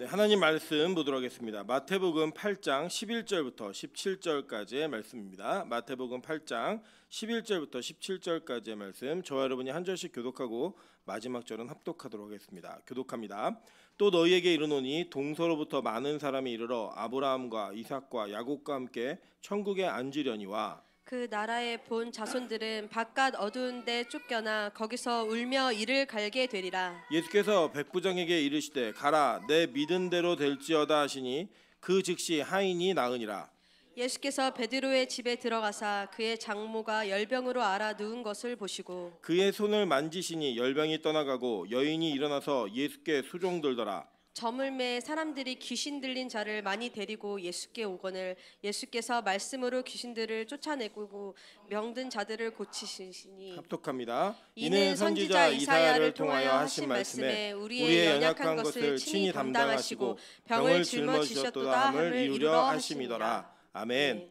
하나님 말씀 보도록 하겠습니다. 마태복음 8장 11절부터 17절까지의 말씀입니다. 마태복음 8장 11절부터 17절까지의 말씀, 저와 여러분이 한 절씩 교독하고 마지막 절은 합독하도록 하겠습니다. 교독합니다. 또 너희에게 이르노니 동서로부터 많은 사람이 이르러 아브라함과 이삭과 야곱과 함께 천국에 앉으려니와 그 나라의 본 자손들은 바깥 어두운 데 쫓겨나 거기서 울며 이를 갈게 되리라. 예수께서 백부장에게 이르시되 가라, 내 믿은 대로 될지어다 하시니 그 즉시 하인이 나으니라. 예수께서 베드로의 집에 들어가사 그의 장모가 열병으로 앓아 누운 것을 보시고 그의 손을 만지시니 열병이 떠나가고 여인이 일어나서 예수께 수종들더라. 저물매 사람들이 귀신 들린 자를 많이 데리고 예수께 오거늘 예수께서 말씀으로 귀신들을 쫓아내고 병든 자들을 고치시니 합독합니다. 이는 선지자 이사야를 통하여 하신 말씀에 우리의 연약한 것을 친히 담당하시고 병을 짊어지셨도다 함을 이루려 하심이더라. 아멘.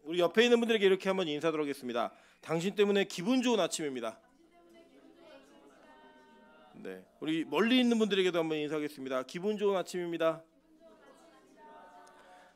우리 옆에 있는 분들에게 이렇게 한번 인사드리도록 하겠습니다. 당신 때문에 기분 좋은 아침입니다. 네, 우리 멀리 있는 분들에게도 한번 인사하겠습니다. 기분 좋은 아침입니다.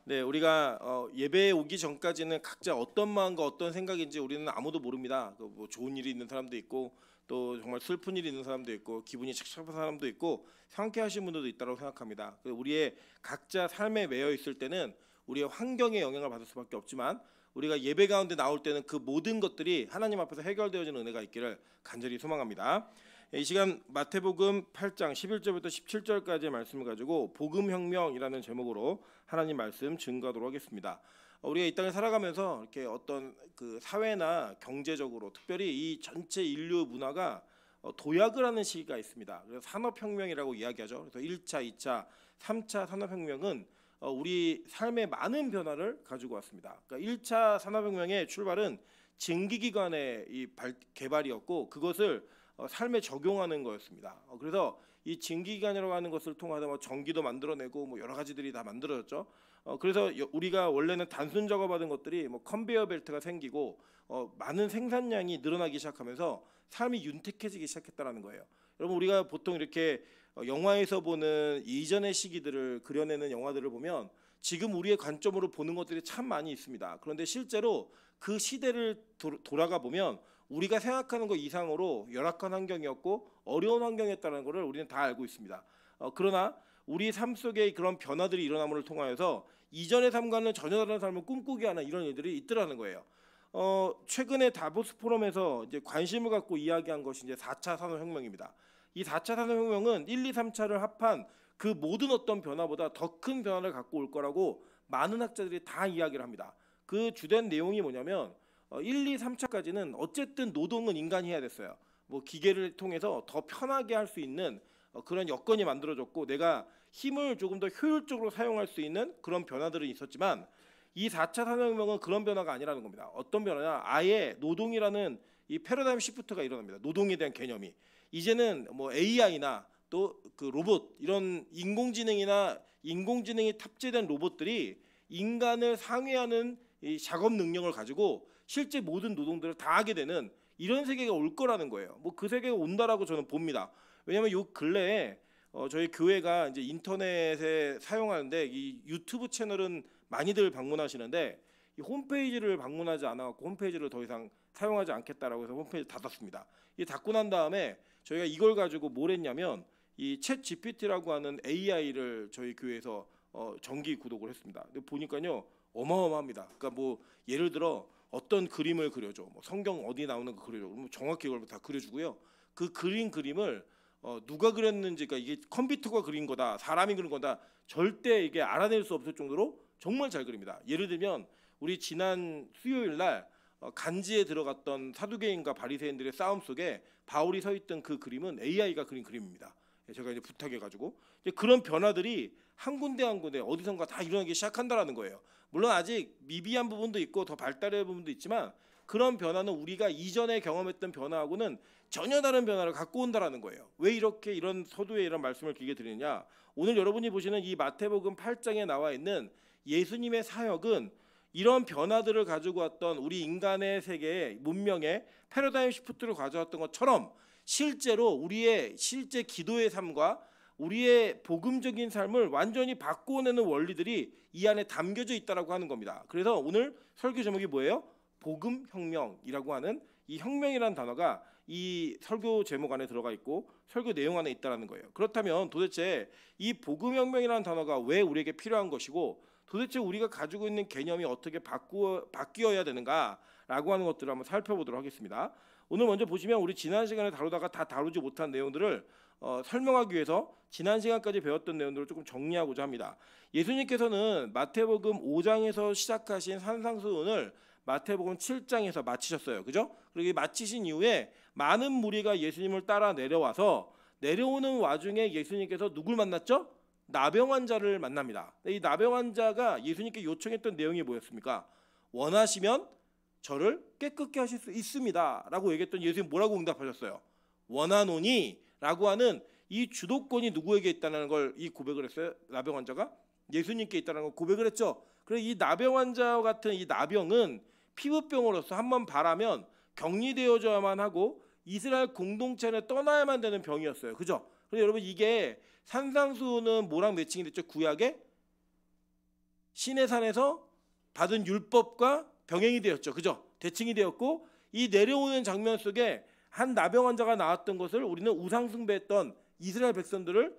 네, 우리가 예배에 오기 전까지는 각자 어떤 마음과 어떤 생각인지 우리는 아무도 모릅니다. 뭐 좋은 일이 있는 사람도 있고 또 정말 슬픈 일이 있는 사람도 있고 기분이 착잡한 사람도 있고 상쾌하신 분들도 있다고 생각합니다. 우리의 각자 삶에 매여 있을 때는 우리의 환경에 영향을 받을 수밖에 없지만 우리가 예배 가운데 나올 때는 그 모든 것들이 하나님 앞에서 해결되어지는 은혜가 있기를 간절히 소망합니다. 이 시간 마태복음 8장 11절부터 17절까지의 말씀을 가지고 복음혁명이라는 제목으로 하나님 말씀 증거하도록 하겠습니다. 우리가 이 땅에 살아가면서 이렇게 어떤 그 사회나 경제적으로 특별히 이 전체 인류 문화가 도약을 하는 시기가 있습니다. 그래서 산업혁명이라고 이야기하죠. 그래서 1차, 2차, 3차 산업혁명은 우리 삶에 많은 변화를 가지고 왔습니다. 그러니까 1차 산업혁명의 출발은 증기기관의 개발이었고 그것을 삶에 적용하는 거였습니다. 그래서 이 증기기관이라고 하는 것을 통해서 뭐 전기도 만들어내고 뭐 여러 가지들이 다 만들어졌죠. 그래서 우리가 원래는 단순 작업하던 것들이 뭐 컨베이어 벨트가 생기고 많은 생산량이 늘어나기 시작하면서 삶이 윤택해지기 시작했다라는 거예요. 여러분, 우리가 보통 이렇게 영화에서 보는 이전의 시기들을 그려내는 영화들을 보면 지금 우리의 관점으로 보는 것들이 참 많이 있습니다. 그런데 실제로 그 시대를 돌아가 보면 우리가 생각하는 것 이상으로 열악한 환경이었고 어려운 환경이었다는 것을 우리는 다 알고 있습니다. 그러나 우리 삶 속에 그런 변화들이 일어남을 통하여서 이전의 삶과는 전혀 다른 삶을 꿈꾸게 하는 이런 일들이 있더라는 거예요. 최근에 다보스 포럼에서 이제 관심을 갖고 이야기한 것이 이제 4차 산업혁명입니다. 이 4차 산업혁명은 1, 2, 3차를 합한 그 모든 어떤 변화보다 더 큰 변화를 갖고 올 거라고 많은 학자들이 다 이야기를 합니다. 그 주된 내용이 뭐냐면 1, 2, 3차까지는 어쨌든 노동은 인간이 해야 됐어요. 뭐 기계를 통해서 더 편하게 할 수 있는 그런 여건이 만들어졌고 내가 힘을 조금 더 효율적으로 사용할 수 있는 그런 변화들은 있었지만 이 4차 산업혁명은 그런 변화가 아니라는 겁니다. 어떤 변화냐? 아예 노동이라는 이 패러다임 시프트가 일어납니다. 노동에 대한 개념이 이제는 뭐 AI나 또 그 로봇 이런 인공지능이 탑재된 로봇들이 인간을 상회하는 이 작업 능력을 가지고 실제 모든 노동들을 다 하게 되는 이런 세계가 올 거라는 거예요. 뭐 그 세계가 온다라고 저는 봅니다. 왜냐하면 요 근래에 저희 교회가 이제 인터넷에 사용하는데 이 유튜브 채널은 많이들 방문하시는데 이 홈페이지를 방문하지 않아갖고 홈페이지를 더 이상 사용하지 않겠다라고 해서 홈페이지 닫았습니다. 이 닫고 난 다음에 저희가 이걸 가지고 뭘 했냐면 이 챗 GPT라고 하는 AI를 저희 교회에서 정기 구독을 했습니다. 근데 보니까요 어마어마합니다. 그러니까 뭐 예를 들어 어떤 그림을 그려줘, 뭐 성경 어디 나오는 거 그려줘, 그러면 정확히 그걸 다 그려주고요. 그 그림을 누가 그렸는지, 그러니까 이게 컴퓨터가 그린 거다, 사람이 그린 거다, 절대 이게 알아낼 수 없을 정도로 정말 잘 그립니다. 예를 들면 우리 지난 수요일 날 간지에 들어갔던 사두개인과 바리새인들의 싸움 속에 바울이 서 있던 그 그림은 AI가 그린 그림입니다. 제가 이제 부탁해가지고 그런 변화들이 한 군데 한 군데 어디선가 다 일어나기 시작한다라는 거예요. 물론 아직 미비한 부분도 있고 더 발달된 부분도 있지만 그런 변화는 우리가 이전에 경험했던 변화하고는 전혀 다른 변화를 갖고 온다라는 거예요. 왜 이렇게 이런 서두에 이런 말씀을 길게 드리느냐? 오늘 여러분이 보시는 이 마태복음 8장에 나와 있는 예수님의 사역은 이런 변화들을 가지고 왔던 우리 인간의 세계의 문명의 패러다임 시프트를 가져왔던 것처럼 실제로 우리의 실제 기도의 삶과 우리의 복음적인 삶을 완전히 바꾸어내는 원리들이 이 안에 담겨져 있다라고 하는 겁니다. 그래서 오늘 설교 제목이 뭐예요? 복음혁명이라고 하는 이 혁명이라는 단어가 이 설교 제목 안에 들어가 있고 설교 내용 안에 있다라는 거예요. 그렇다면 도대체 이 복음혁명이라는 단어가 왜 우리에게 필요한 것이고 도대체 우리가 가지고 있는 개념이 어떻게 바뀌어야 되는가라고 하는 것들을 한번 살펴보도록 하겠습니다. 오늘 먼저 보시면 우리 지난 시간에 다루다가 다 다루지 못한 내용들을 설명하기 위해서 지난 시간까지 배웠던 내용들을 조금 정리하고자 합니다. 예수님께서는 마태복음 5장에서 시작하신 산상수훈을 마태복음 7장에서 마치셨어요. 그죠? 그리고 마치신 이후에 많은 무리가 예수님을 따라 내려와서 내려오는 와중에 예수님께서 누굴 만났죠? 나병 환자를 만납니다. 이 나병 환자가 예수님께 요청했던 내용이 뭐였습니까? 원하시면 저를 깨끗게 하실 수 있습니다 라고 얘기했던 예수님 뭐라고 응답하셨어요? 원하노니 라고 하는 이 주도권이 누구에게 있다는 걸 이 고백을 했어요. 나병 환자가 예수님께 있다는 걸 고백을 했죠. 그래서 이 나병 환자와 같은 이 나병은 피부병으로서 한번 바라면 격리되어져야만 하고 이스라엘 공동체 안에 떠나야만 되는 병이었어요. 그죠? 그래서 여러분 이게 산상수훈은 뭐랑 매칭이 됐죠? 구약의 시내산에서 받은 율법과 병행이 되었죠. 그죠? 대칭이 되었고 이 내려오는 장면 속에 한 나병 환자가 나왔던 것을 우리는 우상숭배했던 이스라엘 백성들을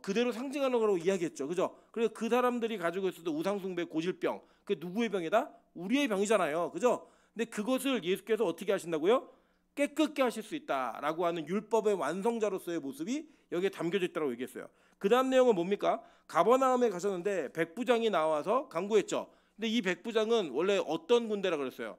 그대로 상징하는 거라고 이야기했죠. 그죠? 그래서 그 사람들이 가지고 있었던 우상숭배 고질병, 그 누구의 병이다? 우리의 병이잖아요. 그죠? 근데 그것을 예수께서 어떻게 하신다고요? 깨끗게 하실 수 있다라고 하는 율법의 완성자로서의 모습이 여기에 담겨져 있다고 얘기했어요. 그 다음 내용은 뭡니까? 가버나움에 가셨는데 백부장이 나와서 간구했죠. 근데 이 백부장은 원래 어떤 군대라 그랬어요?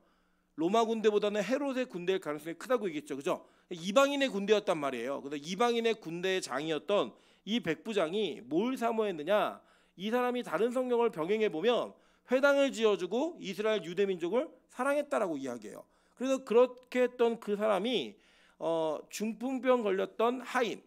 로마 군대보다는 헤롯의 군대일 가능성이 크다고 얘기했죠. 그죠? 이방인의 군대였단 말이에요. 그래서 이방인의 군대의 장이었던 이 백부장이 뭘 사모했느냐? 이 사람이 다른 성경을 병행해 보면 회당을 지어주고 이스라엘 유대 민족을 사랑했다라고 이야기해요. 그래서 그렇게 했던 그 사람이 중풍병 걸렸던 하인,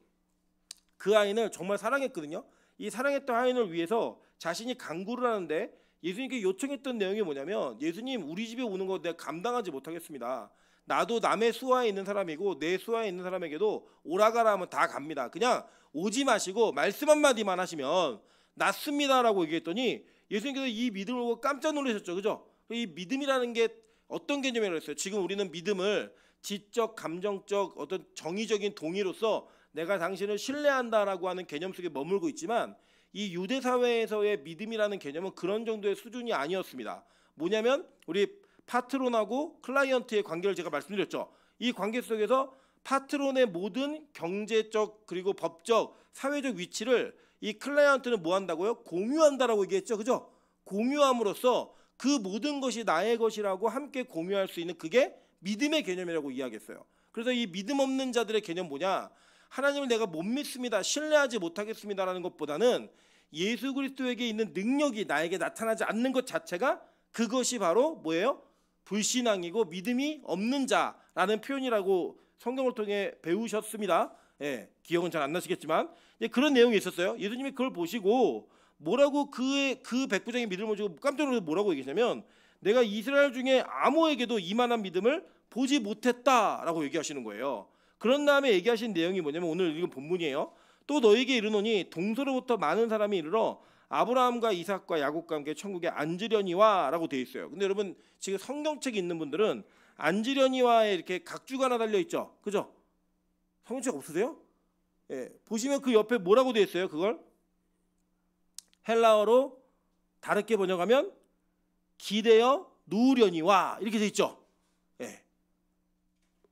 그 하인을 정말 사랑했거든요. 이 사랑했던 하인을 위해서 자신이 간구를 하는데 예수님께 요청했던 내용이 뭐냐면 예수님 우리 집에 오는 거 내가 감당하지 못하겠습니다. 나도 남의 수하에 있는 사람이고 내 수하에 있는 사람에게도 오라가라 하면 다 갑니다. 그냥 오지 마시고 말씀 한마디만 하시면 낫습니다라고 얘기했더니 예수님께서 이 믿음을 보고 깜짝 놀라셨죠. 그죠? 이 믿음이라는 게 어떤 개념이라고 했어요? 지금 우리는 믿음을 지적, 감정적 어떤 정의적인 동의로서 내가 당신을 신뢰한다라고 하는 개념 속에 머물고 있지만 이 유대 사회에서의 믿음이라는 개념은 그런 정도의 수준이 아니었습니다. 뭐냐면 우리 파트론하고 클라이언트의 관계를 제가 말씀드렸죠. 이 관계 속에서 파트론의 모든 경제적 그리고 법적, 사회적 위치를 이 클라이언트는 뭐 한다고요? 공유한다라고 얘기했죠. 그죠? 공유함으로써 그 모든 것이 나의 것이라고 함께 공유할 수 있는 그게 믿음의 개념이라고 이야기했어요. 그래서 이 믿음 없는 자들의 개념 뭐냐? 하나님을 내가 못 믿습니다, 신뢰하지 못하겠습니다라는 것보다는 예수 그리스도에게 있는 능력이 나에게 나타나지 않는 것 자체가 그것이 바로 뭐예요? 불신앙이고 믿음이 없는 자라는 표현이라고 성경을 통해 배우셨습니다. 예, 기억은 잘 안 나시겠지만 그런 내용이 있었어요. 예수님이 그걸 보시고 뭐라고 그 백부장의 믿음을 보시고 깜짝 놀라서 뭐라고 얘기하냐면 내가 이스라엘 중에 아무에게도 이만한 믿음을 보지 못했다라고 얘기하시는 거예요. 그런 다음에 얘기하신 내용이 뭐냐면 오늘 읽은 본문이에요. 또 너에게 이르노니 동서로부터 많은 사람이 이르러 아브라함과 이삭과 야곱과 함께 천국에 앉으려니와라고 되어 있어요. 근데 여러분 지금 성경책이 있는 분들은 앉으려니와에 이렇게 각주가 하나 달려 있죠. 그죠? 성경책 없으세요? 예, 보시면 그 옆에 뭐라고 되어 있어요? 그걸 헬라어로 다르게 번역하면 기대어 누우려니와 이렇게 되어 있죠. 예.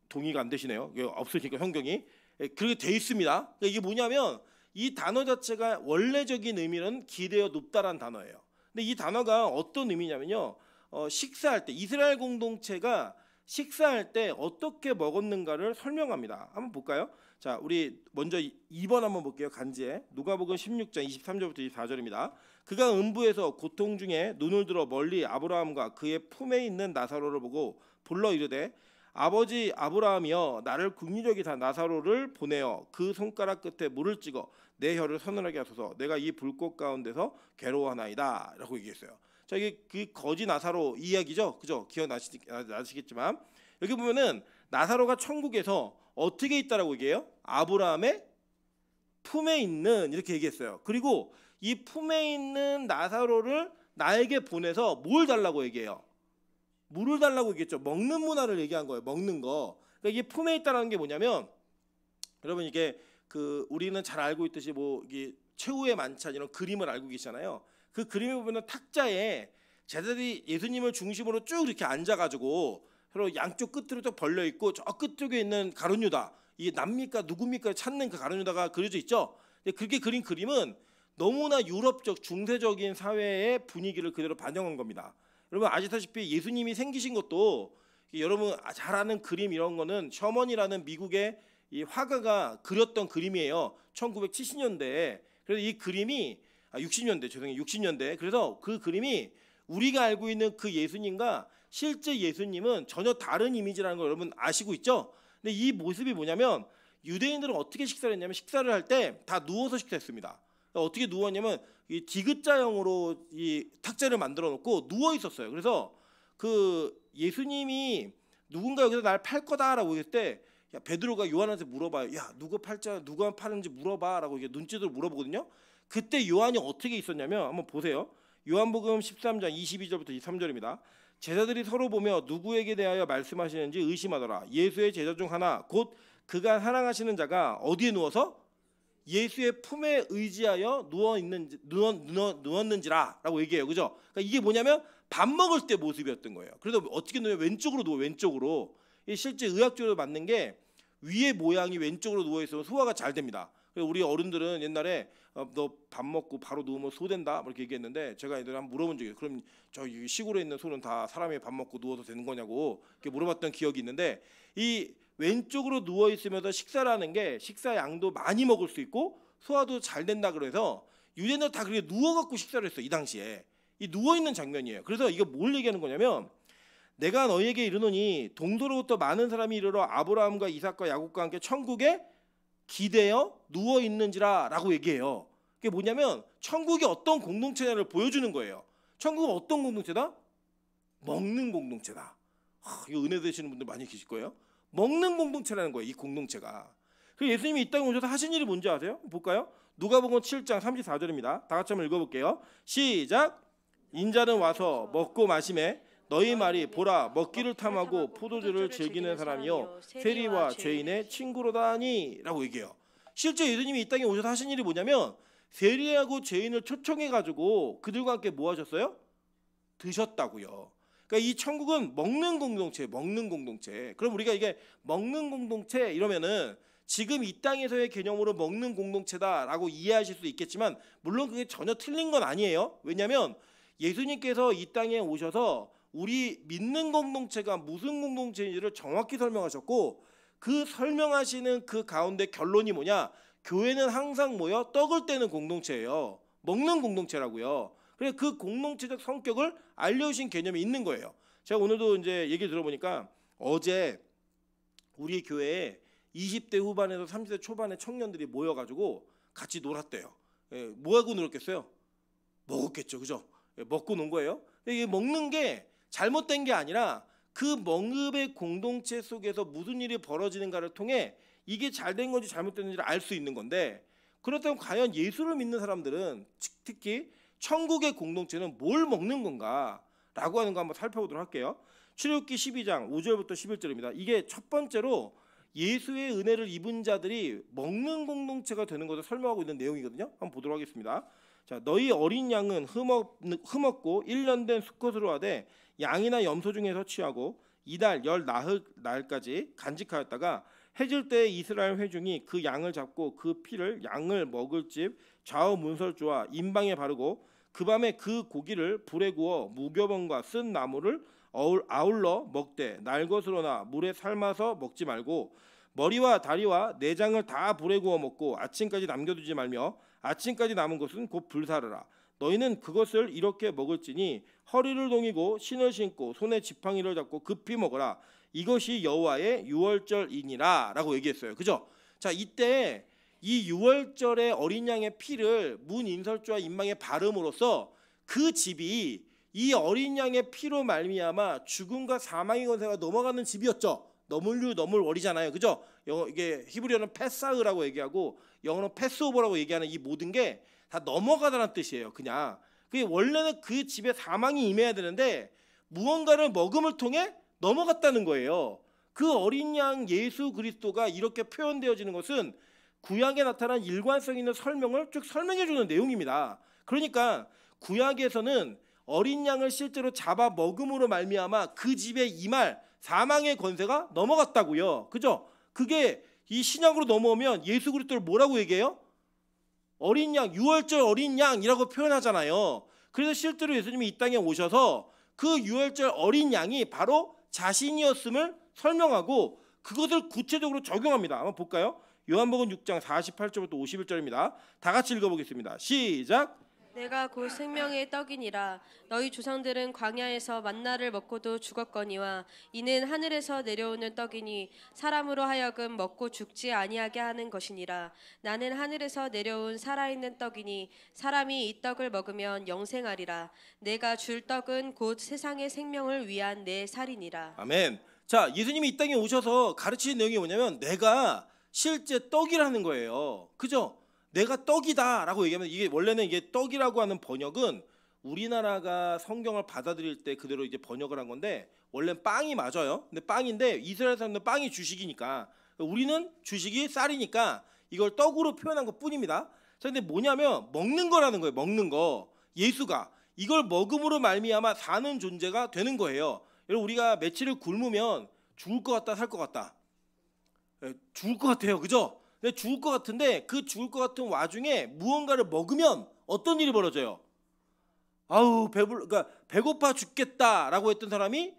동의가 안 되시네요. 없으니까 성경이 그렇게 돼 있습니다. 그러니까 이게 뭐냐면 이 단어 자체가 원래적인 의미는 기대어 눕다란 단어예요. 근데 이 단어가 어떤 의미냐면요, 식사할 때 이스라엘 공동체가 식사할 때 어떻게 먹었는가를 설명합니다. 한번 볼까요? 자, 우리 먼저 2번 한번 볼게요. 간지에 누가복음 16장 23절부터 24절입니다. 그가 음부에서 고통 중에 눈을 들어 멀리 아브라함과 그의 품에 있는 나사로를 보고 불러 이르되 아버지 아브라함이여 나를 긍휼히 여기사 나사로를 보내어 그 손가락 끝에 물을 찍어 내 혀를 서늘하게 하소서 내가 이 불꽃 가운데서 괴로워하나이다 라고 얘기했어요. 자, 이게 그 거지 나사로 이야기죠. 그죠? 기억나시겠지만 여기 보면은 나사로가 천국에서 어떻게 있다라고 얘기해요? 아브라함의 품에 있는 이렇게 얘기했어요. 그리고 이 품에 있는 나사로를 나에게 보내서 뭘 달라고 얘기해요? 물을 달라고 얘기했죠. 먹는 문화를 얘기한 거예요. 먹는 거. 그러니까 이게 품에 있다라는 게 뭐냐면 여러분 이게 그 우리는 잘 알고 있듯이 뭐 이게 최후의 만찬 이런 그림을 알고 계시잖아요. 그 그림에 보면 탁자에 제자들이 예수님을 중심으로 쭉 이렇게 앉아가지고 서로 양쪽 끝으로 쭉 벌려 있고 저 끝쪽에 있는 가룟 유다 이게 남입니까 누굽니까 찾는 그 가룟 유다가 그려져 있죠. 근데 그렇게 그린 그림은 너무나 유럽적 중세적인 사회의 분위기를 그대로 반영한 겁니다. 여러분 아시다시피 예수님이 생기신 것도 여러분 잘 아는 그림 이런 거는 셔먼이라는 미국의 이 화가가 그렸던 그림이에요. 1970년대에. 그래서 이 그림이 60년대 죄송해요. 60년대. 그래서 그 그림이 우리가 알고 있는 그 예수님과 실제 예수님은 전혀 다른 이미지라는 걸 여러분 아시고 있죠? 근데 이 모습이 뭐냐면 유대인들은 어떻게 식사를 했냐면 식사를 할 때 다 누워서 식사했습니다. 어떻게 누웠냐면 이 디귿자형으로 이 탁자를 만들어 놓고 누워 있었어요. 그래서 그 예수님이 누군가 여기서 날 팔 거다라고 했을 때 야, 베드로가 요한한테 물어봐요. 야 누가 파는지 물어봐라고 이게 눈짓으로 물어보거든요. 그때 요한이 어떻게 있었냐면 한번 보세요. 요한복음 13장 22절부터 23절입니다. 제자들이 서로 보며 누구에게 대하여 말씀하시는지 의심하더라. 예수의 제자 중 하나 곧 그가 사랑하시는 자가 어디에 누워서 예수의 품에 의지하여 누웠는지라라고 얘기해요. 그죠? 그러니까 이게 뭐냐면 밥 먹을 때 모습이었던 거예요. 그래서 어떻게 누워 왼쪽으로 누워 왼쪽으로. 실제 의학적으로 맞는 게 위의 모양이 왼쪽으로 누워 있으면 소화가 잘 됩니다. 우리 어른들은 옛날에 너 밥 먹고 바로 누우면 소된다 이렇게 얘기했는데 제가 애들 한번 물어본 적이 있어요. 그럼 저 시골에 있는 소는 다 사람이 밥 먹고 누워서 되는 거냐고 이렇게 물어봤던 기억이 있는데 이 왼쪽으로 누워 있으면서 식사를 하는 게 식사 양도 많이 먹을 수 있고 소화도 잘 된다 그래서 유대인들 다 그렇게 누워갖고 식사를 했어요. 이 당시에 이 누워 있는 장면이에요. 그래서 이게 뭘 얘기하는 거냐면 내가 너희에게 이르노니 동서로부터 많은 사람이 이르러 아브라함과 이삭과 야곱과 함께 천국에 기대어 누워 있는지라라고 얘기해요. 그게 뭐냐면 천국이 어떤 공동체냐를 보여주는 거예요. 천국은 어떤 공동체다? 먹는 공동체다. 이거 은혜 되시는 분들 많이 계실 거예요. 먹는 공동체라는 거예요. 이 공동체가. 그래서 예수님이 이 땅에 오셔서 하신 일이 뭔지 아세요? 볼까요? 누가복음 7장 34절입니다. 다 같이 한번 읽어볼게요. 시작. 인자는 와서 먹고 마시매 너희 말이 보라 먹기를 탐하고 포도주를 즐기는 사람이요 세리와 죄인의 친구로다니 라고 얘기해요. 실제 예수님이 이 땅에 오셔서 하신 일이 뭐냐면 세리하고 죄인을 초청해가지고 그들과 함께 뭐 하셨어요? 드셨다고요. 그러니까 이 천국은 먹는 공동체, 먹는 공동체. 그럼 우리가 이게 먹는 공동체 이러면은 지금 이 땅에서의 개념으로 먹는 공동체다라고 이해하실 수 있겠지만 물론 그게 전혀 틀린 건 아니에요. 왜냐하면 예수님께서 이 땅에 오셔서 우리 믿는 공동체가 무슨 공동체인지를 정확히 설명하셨고 그 설명하시는 그 가운데 결론이 뭐냐? 교회는 항상 모여 떡을 떼는 공동체예요. 먹는 공동체라고요. 그래서 그 공동체적 성격을 알려주신 개념이 있는 거예요. 제가 오늘도 이제 얘기 들어보니까 어제 우리 교회에 20대 후반에서 30대 초반의 청년들이 모여가지고 같이 놀았대요. 뭐 하고 놀았겠어요? 먹었겠죠, 그죠? 먹고 논 거예요. 이게 먹는 게 잘못된 게 아니라 그 먹음의 공동체 속에서 무슨 일이 벌어지는가를 통해 이게 잘된 건지 잘못됐는지를 알 수 있는 건데 그렇다면 과연 예수를 믿는 사람들은 특히 천국의 공동체는 뭘 먹는 건가라고 하는 거 한번 살펴보도록 할게요. 출애굽기 12장 5절부터 11절입니다. 이게 첫 번째로 예수의 은혜를 입은 자들이 먹는 공동체가 되는 것을 설명하고 있는 내용이거든요. 한번 보도록 하겠습니다. 자, 너희 어린 양은 흠없고 1년 된 수컷으로 하되 양이나 염소 중에서 취하고 이달 열 나흘까지 간직하였다가 해질 때 이스라엘 회중이 그 양을 잡고 그 피를 양을 먹을 집 좌우 문설주와 임방에 바르고 그 밤에 그 고기를 불에 구워 무교병과 쓴 나무를 아울러 먹되 날 것으로나 물에 삶아서 먹지 말고 머리와 다리와 내장을 다 불에 구워 먹고 아침까지 남겨두지 말며 아침까지 남은 것은 곧 불사르라. 너희는 그것을 이렇게 먹을지니 허리를 동이고 신을 신고 손에 지팡이를 잡고 급히 먹어라. 이것이 여호와의 유월절이니라 라고 얘기했어요. 그죠? 자, 이때 이 유월절의 어린 양의 피를 문 인설주와 임방에 바름으로써 그 집이 이 어린 양의 피로 말미암아 죽음과 사망의 권세가 넘어가는 집이었죠. 넘을 월이잖아요. 그죠? 이게 히브리어는 패사흐라고 얘기하고 영어는 패스오버라고 얘기하는 이 모든 게 다 넘어가다는 뜻이에요. 그냥 그게 원래는 그 집에 사망이 임해야 되는데 무언가를 먹음을 통해 넘어갔다는 거예요. 그 어린 양 예수 그리스도가 이렇게 표현되어지는 것은 구약에 나타난 일관성 있는 설명을 쭉 설명해 주는 내용입니다. 그러니까 구약에서는 어린 양을 실제로 잡아 먹음으로 말미암아 그 집에 임할 사망의 권세가 넘어갔다고요. 그죠? 그게 이 신약으로 넘어오면 예수 그리스도를 뭐라고 얘기해요? 어린 양, 유월절 어린 양이라고 표현하잖아요. 그래서 실제로 예수님이 이 땅에 오셔서 그 유월절 어린 양이 바로 자신이었음을 설명하고 그것을 구체적으로 적용합니다. 한번 볼까요? 요한복음 6장 48절부터 51절입니다. 다 같이 읽어보겠습니다. 시작. 내가 곧 생명의 떡이니라. 너희 조상들은 광야에서 만나를 먹고도 죽었거니와 이는 하늘에서 내려오는 떡이니 사람으로 하여금 먹고 죽지 아니하게 하는 것이니라. 나는 하늘에서 내려온 살아있는 떡이니 사람이 이 떡을 먹으면 영생하리라. 내가 줄 떡은 곧 세상의 생명을 위한 내 살이니라. 아멘. 자, 예수님이 이 땅에 오셔서 가르치는 내용이 뭐냐면 내가 실제 떡이라는 거예요. 그죠? 내가 떡이다라고 얘기하면 이게 원래는 이게 떡이라고 하는 번역은 우리나라가 성경을 받아들일 때 그대로 이제 번역을 한 건데 원래는 빵이 맞아요. 근데 빵인데 이스라엘 사람들은 빵이 주식이니까 우리는 주식이 쌀이니까 이걸 떡으로 표현한 것뿐입니다. 자, 근데 뭐냐면 먹는 거라는 거예요. 먹는 거. 예수가 이걸 먹음으로 말미암아 사는 존재가 되는 거예요. 여러분 우리가 며칠을 굶으면 죽을 것 같다 살 것 같다. 죽을 것 같아요. 그죠? 죽을 것 같은데 그 죽을 것 같은 와중에 무언가를 먹으면 어떤 일이 벌어져요? 아우 그러니까 배고파 죽겠다라고 했던 사람이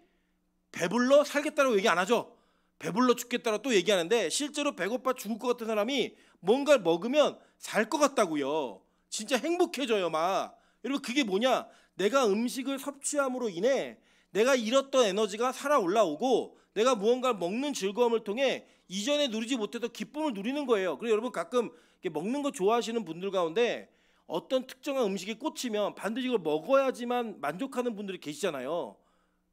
배불러 살겠다라고 얘기 안 하죠. 배불러 죽겠다라고 또 얘기하는데 실제로 배고파 죽을 것 같은 사람이 뭔가를 먹으면 살 것 같다고요. 진짜 행복해져요 막. 여러분 그게 뭐냐? 내가 음식을 섭취함으로 인해 내가 잃었던 에너지가 살아 올라오고 내가 무언가를 먹는 즐거움을 통해 이전에 누리지 못했던 기쁨을 누리는 거예요. 그래서 여러분 가끔 먹는 거 좋아하시는 분들 가운데 어떤 특정한 음식에 꽂히면 반드시 이걸 먹어야지만 만족하는 분들이 계시잖아요.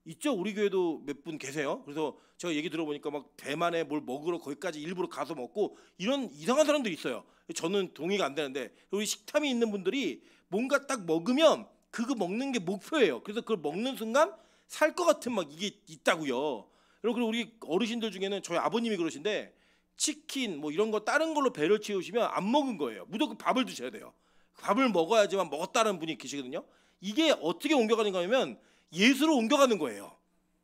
있죠? 우리 교회도 몇 분 계세요. 그래서 제가 얘기 들어보니까 막 대만에 뭘 먹으러 거기까지 일부러 가서 먹고 이런 이상한 사람들이 있어요. 저는 동의가 안 되는데 우리 식탐이 있는 분들이 뭔가 딱 먹으면 그거 먹는 게 목표예요. 그래서 그걸 먹는 순간 살 것 같은 막 이게 있다고요. 그리고 우리 어르신들 중에는 저희 아버님이 그러신데 치킨 뭐 이런 거 다른 걸로 배를 채우시면 안 먹은 거예요. 무조건 밥을 드셔야 돼요. 밥을 먹어야지만 먹었다는 분이 계시거든요. 이게 어떻게 옮겨가는 거냐면 예수로 옮겨가는 거예요.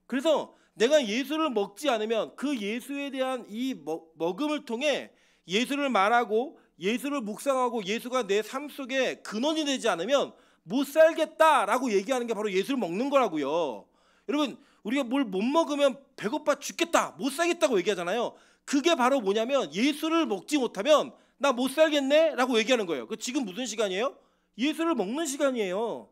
그래서 내가 예수를 먹지 않으면 그 예수에 대한 이 먹음을 통해 예수를 말하고 예수를 묵상하고 예수가 내 삶 속에 근원이 되지 않으면 못 살겠다라고 얘기하는 게 바로 예수를 먹는 거라고요. 여러분 우리가 뭘 못 먹으면 배고파 죽겠다 못 살겠다고 얘기하잖아요. 그게 바로 뭐냐면 예수를 먹지 못하면 나 못 살겠네 라고 얘기하는 거예요. 지금 무슨 시간이에요? 예수를 먹는 시간이에요.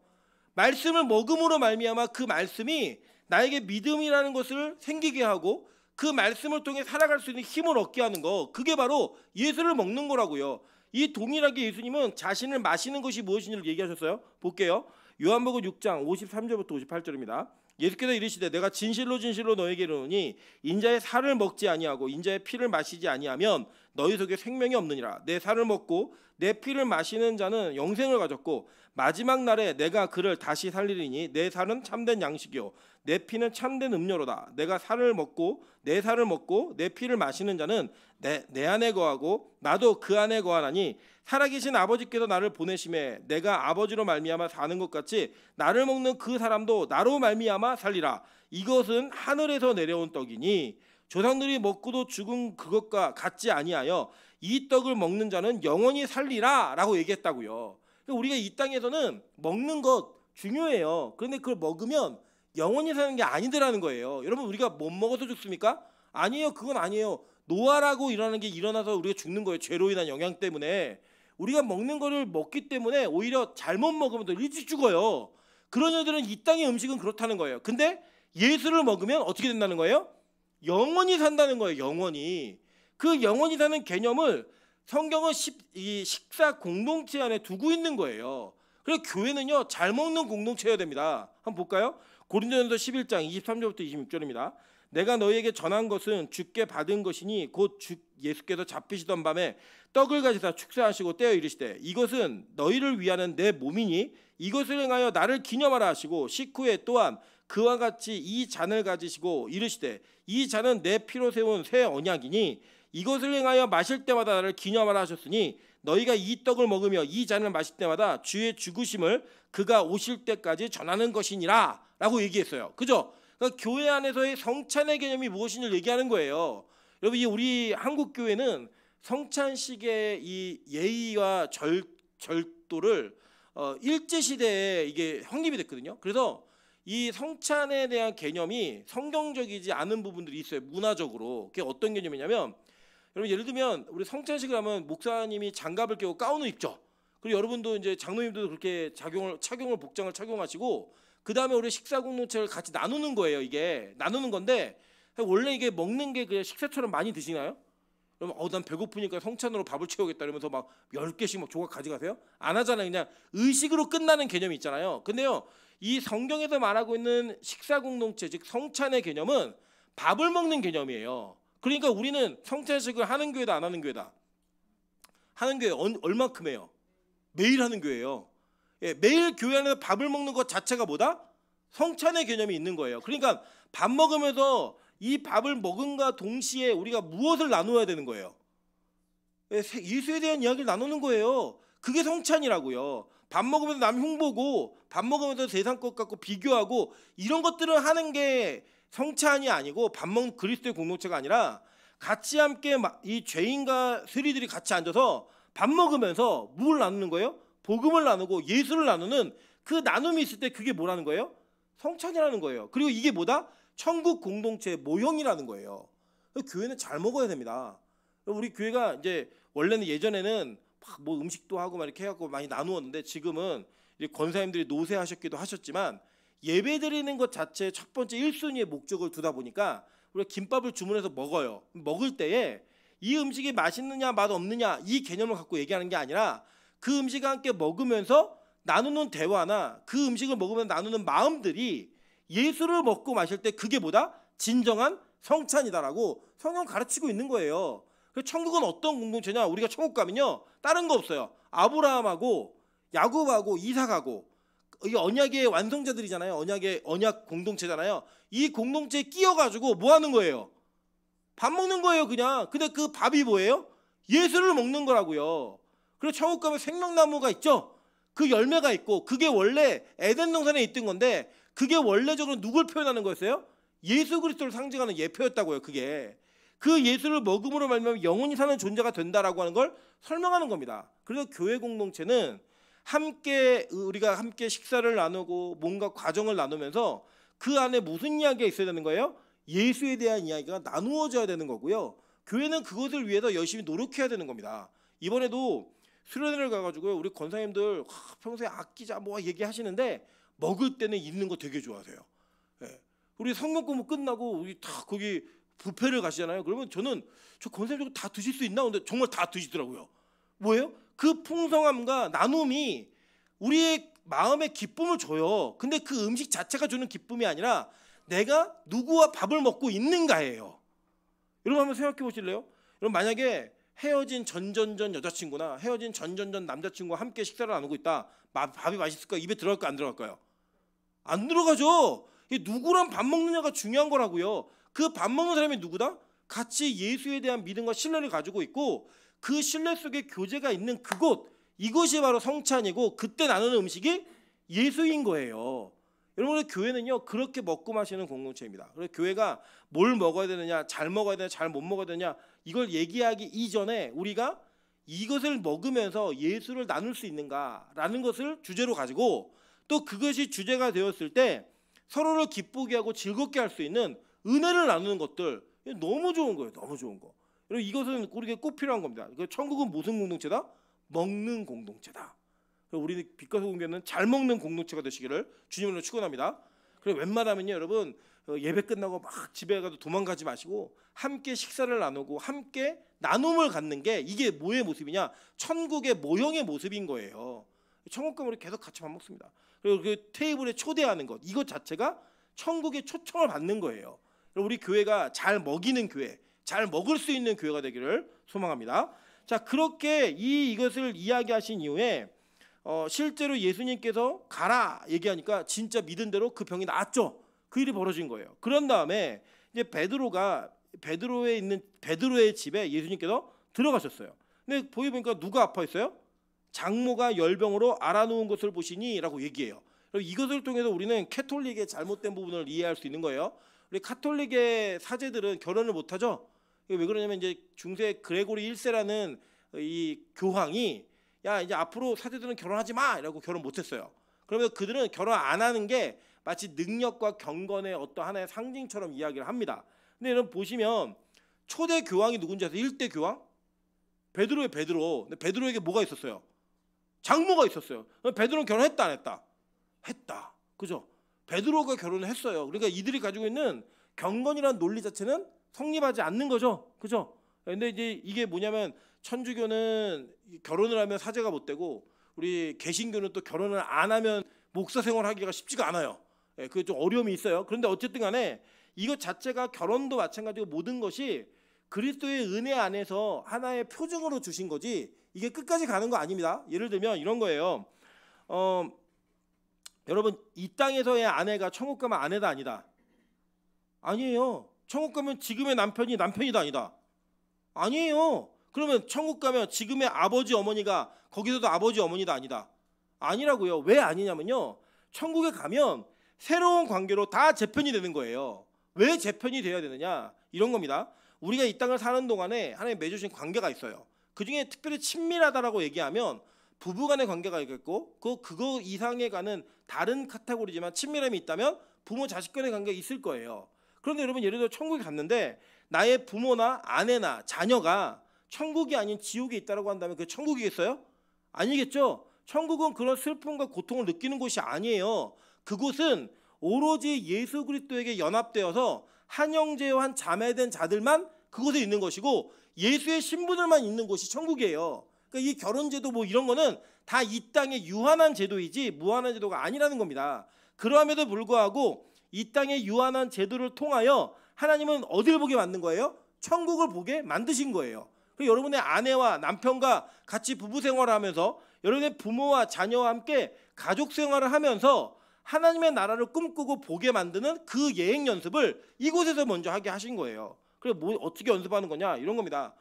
말씀을 먹음으로 말미암아 그 말씀이 나에게 믿음이라는 것을 생기게 하고 그 말씀을 통해 살아갈 수 있는 힘을 얻게 하는 거, 그게 바로 예수를 먹는 거라고요. 이 동일하게 예수님은 자신을 마시는 것이 무엇인지를 얘기하셨어요. 볼게요. 요한복음 6장 53절부터 58절입니다. 예수께서 이르시되 내가 진실로 진실로 너에게 이르노니 인자의 살을 먹지 아니하고 인자의 피를 마시지 아니하면 너희 속에 생명이 없느니라. 내 살을 먹고 내 피를 마시는 자는 영생을 가졌고 마지막 날에 내가 그를 다시 살리리니 내 살은 참된 양식이요 내 피는 참된 음료로다. 내가 살을 먹고 내 살을 먹고 내 피를 마시는 자는 내 안에 거하고 나도 그 안에 거하나니 살아계신 아버지께서 나를 보내심에 내가 아버지로 말미암아 사는 것 같이 나를 먹는 그 사람도 나로 말미암아 살리라. 이것은 하늘에서 내려온 떡이니 조상들이 먹고도 죽은 그것과 같지 아니하여 이 떡을 먹는 자는 영원히 살리라 라고 얘기했다고요. 우리가 이 땅에서는 먹는 것 중요해요. 그런데 그걸 먹으면 영원히 사는 게 아니더라는 거예요. 여러분 우리가 못 먹어서 죽습니까? 아니에요. 그건 아니에요. 노화라고 일어나는 게 일어나서 우리가 죽는 거예요. 죄로 인한 영향 때문에. 우리가 먹는 거를 먹기 때문에 오히려 잘못 먹으면 더 일찍 죽어요. 그런 이들은 이 땅의 음식은 그렇다는 거예요. 근데 예수를 먹으면 어떻게 된다는 거예요? 영원히 산다는 거예요. 영원히. 그 영원히 사는 개념을 성경은 이 식사 공동체 안에 두고 있는 거예요. 그래서 교회는요 잘 먹는 공동체여야 됩니다. 한번 볼까요? 고린도전서 11장 23절부터 26절입니다. 내가 너희에게 전한 것은 주께 받은 것이니 곧 주 예수께서 잡히시던 밤에 떡을 가지사 축사하시고 떼어 이르시되 이것은 너희를 위하는 내 몸이니 이것을 행하여 나를 기념하라 하시고 식후에 또한 그와 같이 이 잔을 가지시고 이르시되 이 잔은 내 피로 세운 새 언약이니 이것을 행하여 마실 때마다 나를 기념하라 하셨으니 너희가 이 떡을 먹으며 이 잔을 마실 때마다 주의 죽으심을 그가 오실 때까지 전하는 것이니라 라고 얘기했어요. 그죠? 그러니까 교회 안에서의 성찬의 개념이 무엇인지를 얘기하는 거예요. 여러분, 우리 한국 교회는 성찬식의 이 예의와 절도를 일제 시대에 이게 확립이 됐거든요. 그래서 이 성찬에 대한 개념이 성경적이지 않은 부분들이 있어요. 문화적으로. 그게 어떤 개념이냐면, 여러분 예를 들면 우리 성찬식을 하면 목사님이 장갑을 끼고 가운을 입죠. 그리고 여러분도 이제 장로님들도 그렇게 복장을 착용하시고, 그 다음에 우리 식사 공동체를 같이 나누는 거예요. 이게 나누는 건데, 원래 이게 먹는 게 그냥 식사처럼 많이 드시나요? 그럼 난 배고프니까 성찬으로 밥을 채우겠다 이러면서 막 10개씩 막 조각 가져가세요? 안 하잖아요. 그냥 의식으로 끝나는 개념이 있잖아요. 근데요, 이 성경에서 말하고 있는 식사 공동체, 즉 성찬의 개념은 밥을 먹는 개념이에요. 그러니까 우리는 성찬식을 하는 교회다 안 하는 교회다? 하는 교회 얼만큼 해요? 매일 하는 교회예요. 예, 매일 교회 안에서 밥을 먹는 것 자체가 뭐다? 성찬의 개념이 있는 거예요. 그러니까 밥 먹으면서 이 밥을 먹은과 동시에 우리가 무엇을 나누어야 되는 거예요? 예, 예수에 대한 이야기를 나누는 거예요. 그게 성찬이라고요. 밥 먹으면서 남 흉보고 밥 먹으면서 세상 것 갖고 비교하고 이런 것들을 하는 게 성찬이 아니고 밥 먹는 그리스도의 공동체가 아니라 같이 함께 이 죄인과 세리들이 같이 앉아서 밥 먹으면서 뭘 나누는 거예요? 복음을 나누고 예수를 나누는 그 나눔이 있을 때 그게 뭐라는 거예요? 성찬이라는 거예요. 그리고 이게 뭐다? 천국 공동체의 모형이라는 거예요. 교회는 잘 먹어야 됩니다. 우리 교회가 이제 원래는 예전에는 막 뭐 음식도 하고 막 이렇게 해갖고 많이 나누었는데 지금은 권사님들이 노쇠하셨기도 하셨지만 예배 드리는 것 자체 첫 번째 1순위의 목적을 두다 보니까 우리가 김밥을 주문해서 먹어요. 먹을 때에 이 음식이 맛있느냐 맛 없느냐 이 개념을 갖고 얘기하는 게 아니라 그 음식과 함께 먹으면서 나누는 대화나 그 음식을 먹으면서 나누는 마음들이 예수를 먹고 마실 때 그게 뭐다? 진정한 성찬이다라고 성경 가르치고 있는 거예요. 천국은 어떤 공동체냐? 우리가 천국 가면요 다른 거 없어요. 아브라함하고 야곱하고 이삭하고 이게 언약의 완성자들이잖아요. 언약 공동체잖아요. 이 공동체에 끼어가지고 뭐 하는 거예요? 밥 먹는 거예요 그냥. 근데 그 밥이 뭐예요? 예수를 먹는 거라고요. 그래서 천국 가면 생명나무가 있죠. 그 열매가 있고 그게 원래 에덴 동산에 있던 건데 그게 원래적으로 누굴 표현하는 거였어요? 예수 그리스도를 상징하는 예표였다고요. 그게 그 예수를 먹음으로 말미암아 영원히 사는 존재가 된다라고 하는 걸 설명하는 겁니다. 그래서 교회 공동체는 우리가 함께 식사를 나누고 뭔가 과정을 나누면서 그 안에 무슨 이야기가 있어야 되는 거예요? 예수에 대한 이야기가 나누어져야 되는 거고요. 교회는 그것을 위해서 열심히 노력해야 되는 겁니다. 이번에도 수련회를 가가지고요, 우리 권사님들 평소에 아끼자 뭐 얘기하시는데 먹을 때는 있는 거 되게 좋아하세요. 예. 우리 성경 공부 끝나고 우리 다 거기 뷔페를 가시잖아요. 그러면 저는 저 권사님 다 드실 수 있나? 근데 정말 다 드시더라고요. 뭐예요? 그 풍성함과 나눔이 우리의 마음에 기쁨을 줘요. 근데 그 음식 자체가 주는 기쁨이 아니라 내가 누구와 밥을 먹고 있는가예요. 여러분 한번 생각해 보실래요? 여러분 만약에 헤어진 전전전 여자친구나 헤어진 전전전 남자친구와 함께 식사를 나누고 있다. 밥이 맛있을까? 입에 들어갈까? 안 들어갈까요? 안 들어가죠. 누구랑 밥 먹느냐가 중요한 거라고요. 그 밥 먹는 사람이 누구다? 같이 예수에 대한 믿음과 신뢰를 가지고 있고 그 신뢰 속에 교제가 있는 그곳, 이것이 바로 성찬이고 그때 나누는 음식이 예수인 거예요. 여러분의 교회는요 그렇게 먹고 마시는 공동체입니다. 그래서 교회가 뭘 먹어야 되느냐, 잘 먹어야 되느냐, 잘 못 먹어야 되느냐 이걸 얘기하기 이전에 우리가 이것을 먹으면서 예수를 나눌 수 있는가라는 것을 주제로 가지고 또 그것이 주제가 되었을 때 서로를 기쁘게 하고 즐겁게 할 수 있는 은혜를 나누는 것들 너무 좋은 거예요. 너무 좋은 거. 그리고 이것은 우리에게 꼭 필요한 겁니다. 천국은 무슨 공동체다? 먹는 공동체다. 우리는 빛과 소금교회는 잘 먹는 공동체가 되시기를 주님으로 축원합니다. 그리고 웬만하면요 여러분 예배 끝나고 막 집에 가도 도망가지 마시고 함께 식사를 나누고 함께 나눔을 갖는 게 이게 뭐의 모습이냐? 천국의 모형의 모습인 거예요. 천국 가면 우리 계속 같이 밥 먹습니다. 그리고 그 테이블에 초대하는 것 이것 자체가 천국의 초청을 받는 거예요. 우리 교회가 잘 먹이는 교회, 잘 먹을 수 있는 교회가 되기를 소망합니다. 자, 그렇게 이것을 이야기하신 이후에 실제로 예수님께서 가라 얘기하니까 진짜 믿은 대로 그 병이 나았죠. 그 일이 벌어진 거예요. 그런 다음에 이제 베드로의 집에 예수님께서 들어가셨어요. 근데 보기 보니까 누가 아파했어요? 장모가 열병으로 앓아누운 것을 보시니라고 얘기해요. 이것을 통해서 우리는 캐톨릭의 잘못된 부분을 이해할 수 있는 거예요. 우리 카톨릭의 사제들은 결혼을 못하죠. 왜 그러냐면 이제 중세 그레고리 1세라는 이 교황이 야 이제 앞으로 사제들은 결혼하지 마라고 결혼 못했어요. 그러면 그들은 결혼 안 하는 게 마치 능력과 경건의 어떤 하나의 상징처럼 이야기를 합니다. 근데 여러분 보시면 초대 교황이 누군지 아세요? 1대 교황? 베드로의 베드로. 근데 베드로에게 뭐가 있었어요? 장모가 있었어요. 베드로는 결혼했다 안 했다? 했다. 그죠? 베드로가 결혼을 했어요. 그러니까 이들이 가지고 있는 경건이라는 논리 자체는 성립하지 않는 거죠. 그죠? 근데 이제 이게 뭐냐면 천주교는 결혼을 하면 사제가 못 되고 우리 개신교는 또 결혼을 안 하면 목사 생활하기가 쉽지가 않아요. 그게 좀 어려움이 있어요. 그런데 어쨌든 간에 이것 자체가 결혼도 마찬가지고 모든 것이 그리스도의 은혜 안에서 하나의 표징으로 주신 거지 이게 끝까지 가는 거 아닙니다. 예를 들면 이런 거예요. 여러분 이 땅에서의 아내가 천국 가면 아내다 아니다? 아니에요. 천국 가면 지금의 남편이 남편이다 아니다? 아니에요. 그러면 천국 가면 지금의 아버지 어머니가 거기서도 아버지 어머니다 아니다? 아니라고요. 왜 아니냐면요. 천국에 가면 새로운 관계로 다 재편이 되는 거예요. 왜 재편이 돼야 되느냐? 이런 겁니다. 우리가 이 땅을 사는 동안에 하나님 맺어주신 관계가 있어요. 그중에 특별히 친밀하다라고 얘기하면 부부간의 관계가 있겠고 그거 이상에 가는 다른 카테고리지만 친밀함이 있다면 부모 자식 간의 관계가 있을 거예요. 그런데 여러분 예를 들어 천국에 갔는데 나의 부모나 아내나 자녀가 천국이 아닌 지옥에 있다라고 한다면 그게 천국이겠어요? 아니겠죠. 천국은 그런 슬픔과 고통을 느끼는 곳이 아니에요. 그곳은 오로지 예수 그리스도에게 연합되어서 한 형제와 한 자매된 자들만 그곳에 있는 것이고 예수의 신부들만 있는 곳이 천국이에요. 그러니까 이 결혼제도 뭐 이런 거는 다 이 땅의 유한한 제도이지 무한한 제도가 아니라는 겁니다. 그럼에도 불구하고 이 땅의 유한한 제도를 통하여 하나님은 어디를 보게 만든 거예요? 천국을 보게 만드신 거예요. 여러분의 아내와 남편과 같이 부부 생활을 하면서 여러분의 부모와 자녀와 함께 가족 생활을 하면서 하나님의 나라를 꿈꾸고 보게 만드는 그 예행 연습을 이곳에서 먼저 하게 하신 거예요. 그래 뭐 어떻게 연습하는 거냐 이런 겁니다.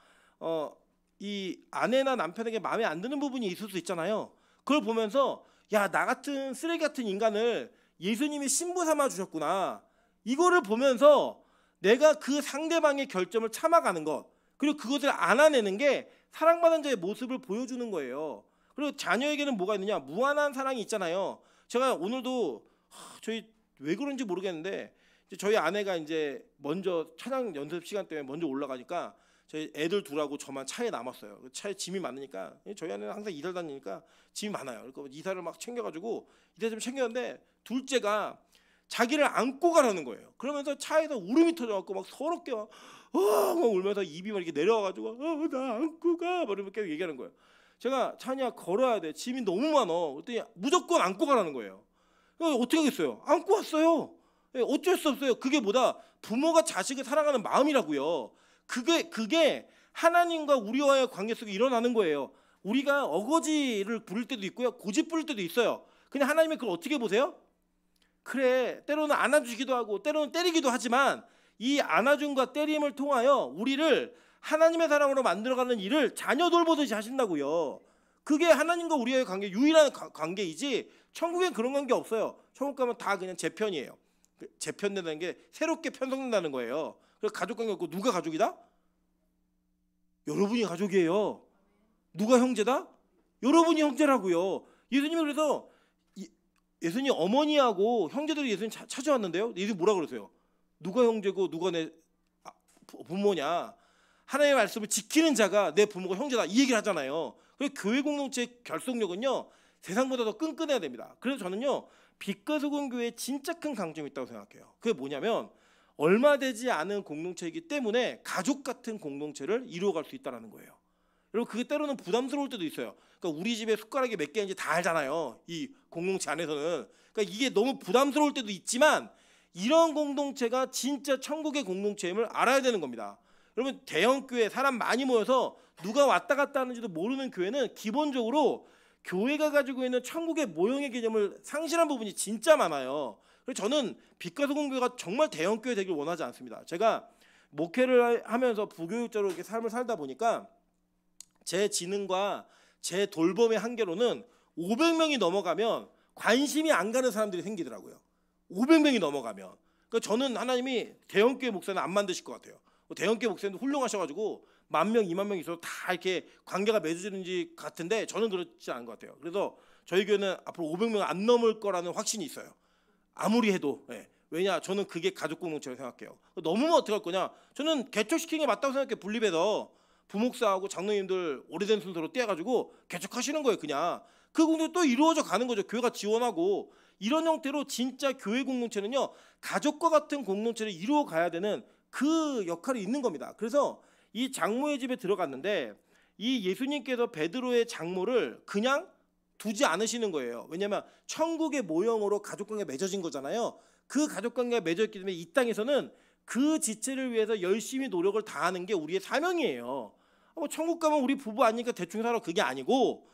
이 아내나 남편에게 마음에 안 드는 부분이 있을 수 있잖아요. 그걸 보면서 야, 나 같은 쓰레기 같은 인간을 예수님이 신부 삼아 주셨구나. 이거를 보면서 내가 그 상대방의 결점을 참아가는 것 그리고 그것을 안아내는 게 사랑받는 자의 모습을 보여주는 거예요. 그리고 자녀에게는 뭐가 있느냐? 무한한 사랑이 있잖아요. 제가 오늘도 저희 왜 그런지 모르겠는데 저희 아내가 이제 먼저 찬양 연습 시간 때문에 먼저 올라가니까 저희 애들 둘하고 저만 차에 남았어요. 차에 짐이 많으니까 저희 아내는 항상 이사를 다니니까 짐이 많아요. 그러니까 이사를 막 챙겨가지고 이사 좀 챙겼는데 둘째가 자기를 안고 가라는 거예요. 그러면서 차에서 울음이 터져갖고 막 서럽게 막 울면서 입이 막 이렇게 내려와가지고 나 안고 가 막 이렇게 얘기하는 거예요. 제가 찬이야 걸어야 돼. 짐이 너무 많어. 그랬더니 무조건 안고 가라는 거예요. 어떻게 하겠어요? 안고 왔어요. 어쩔 수 없어요. 그게 뭐다? 부모가 자식을 사랑하는 마음이라고요. 그게 하나님과 우리와의 관계 속에 일어나는 거예요. 우리가 어거지를 부릴 때도 있고요. 고집 부릴 때도 있어요. 근데 하나님이 그걸 어떻게 보세요? 그래 때로는 안아주기도 하고 때로는 때리기도 하지만 이 안아줌과 때림을 통하여 우리를 하나님의 사랑으로 만들어가는 일을 자녀 돌보듯이 하신다고요. 그게 하나님과 우리의 관계 유일한 관계이지 천국엔 그런 관계 없어요. 천국 가면 다 그냥 재편이에요. 재편된다는 게 새롭게 편성된다는 거예요. 그래서 가족관계 없고 누가 가족이다? 여러분이 가족이에요. 누가 형제다? 여러분이 형제라고요. 예수님이 그래서 예수님 어머니하고 형제들이 예수님 찾아왔는데요. 예수님 뭐라 그러세요? 누가 형제고 누가 내 부모냐? 하나님의 말씀을 지키는 자가 내 부모가 형제다 이 얘기를 하잖아요. 그래서 교회 공동체의 결속력은요 세상보다 더 끈끈해야 됩니다. 그래서 저는요 빛과 소금 교회에 진짜 큰 강점이 있다고 생각해요. 그게 뭐냐면 얼마 되지 않은 공동체이기 때문에 가족 같은 공동체를 이루어갈 수 있다는 거예요. 여러분 그게 때로는 부담스러울 때도 있어요. 그러니까 우리 집에 숟가락이 몇 개인지 다 알잖아요. 이 공동체 안에서는. 그러니까 이게 너무 부담스러울 때도 있지만 이런 공동체가 진짜 천국의 공동체임을 알아야 되는 겁니다. 여러분 대형 교회 사람 많이 모여서 누가 왔다 갔다 하는지도 모르는 교회는 기본적으로 교회가 가지고 있는 천국의 모형의 개념을 상실한 부분이 진짜 많아요. 그래서 저는 빛과 소금 교회가 정말 대형 교회 되길 원하지 않습니다. 제가 목회를 하면서 부교육자로 이렇게 삶을 살다 보니까 제 지능과 제 돌봄의 한계로는 500명이 넘어가면 관심이 안 가는 사람들이 생기더라고요. 500명이 넘어가면. 그러니까 저는 하나님이 대형교회 목사는 안 만드실 것 같아요. 대형교회 목사님도 훌륭하셔가지고 10,000명, 20,000명 있어도 다 이렇게 관계가 맺어지는지 같은데 저는 그렇지 않은 것 같아요. 그래서 저희 교회는 앞으로 500명 안 넘을 거라는 확신이 있어요. 아무리 해도. 예. 왜냐? 저는 그게 가족 공동체라고 생각해요. 넘으면 어떻게 할 거냐? 저는 개척시키는 게 맞다고 생각해요. 분립해서 부목사하고 장로님들 오래된 순서로 떼어가지고 개척하시는 거예요. 그냥 그 공동체 또 이루어져 가는 거죠. 교회가 지원하고 이런 형태로 진짜 교회 공동체는요 가족과 같은 공동체를 이루어 가야 되는 그 역할이 있는 겁니다. 그래서 이 장모의 집에 들어갔는데 이 예수님께서 베드로의 장모를 그냥 두지 않으시는 거예요. 왜냐하면 천국의 모형으로 가족관계가 맺어진 거잖아요. 그 가족관계가 맺어졌기 때문에 이 땅에서는 그 지체를 위해서 열심히 노력을 다하는 게 우리의 사명이에요. 천국 가면 우리 부부 아니니까 대충 살아 그게 아니고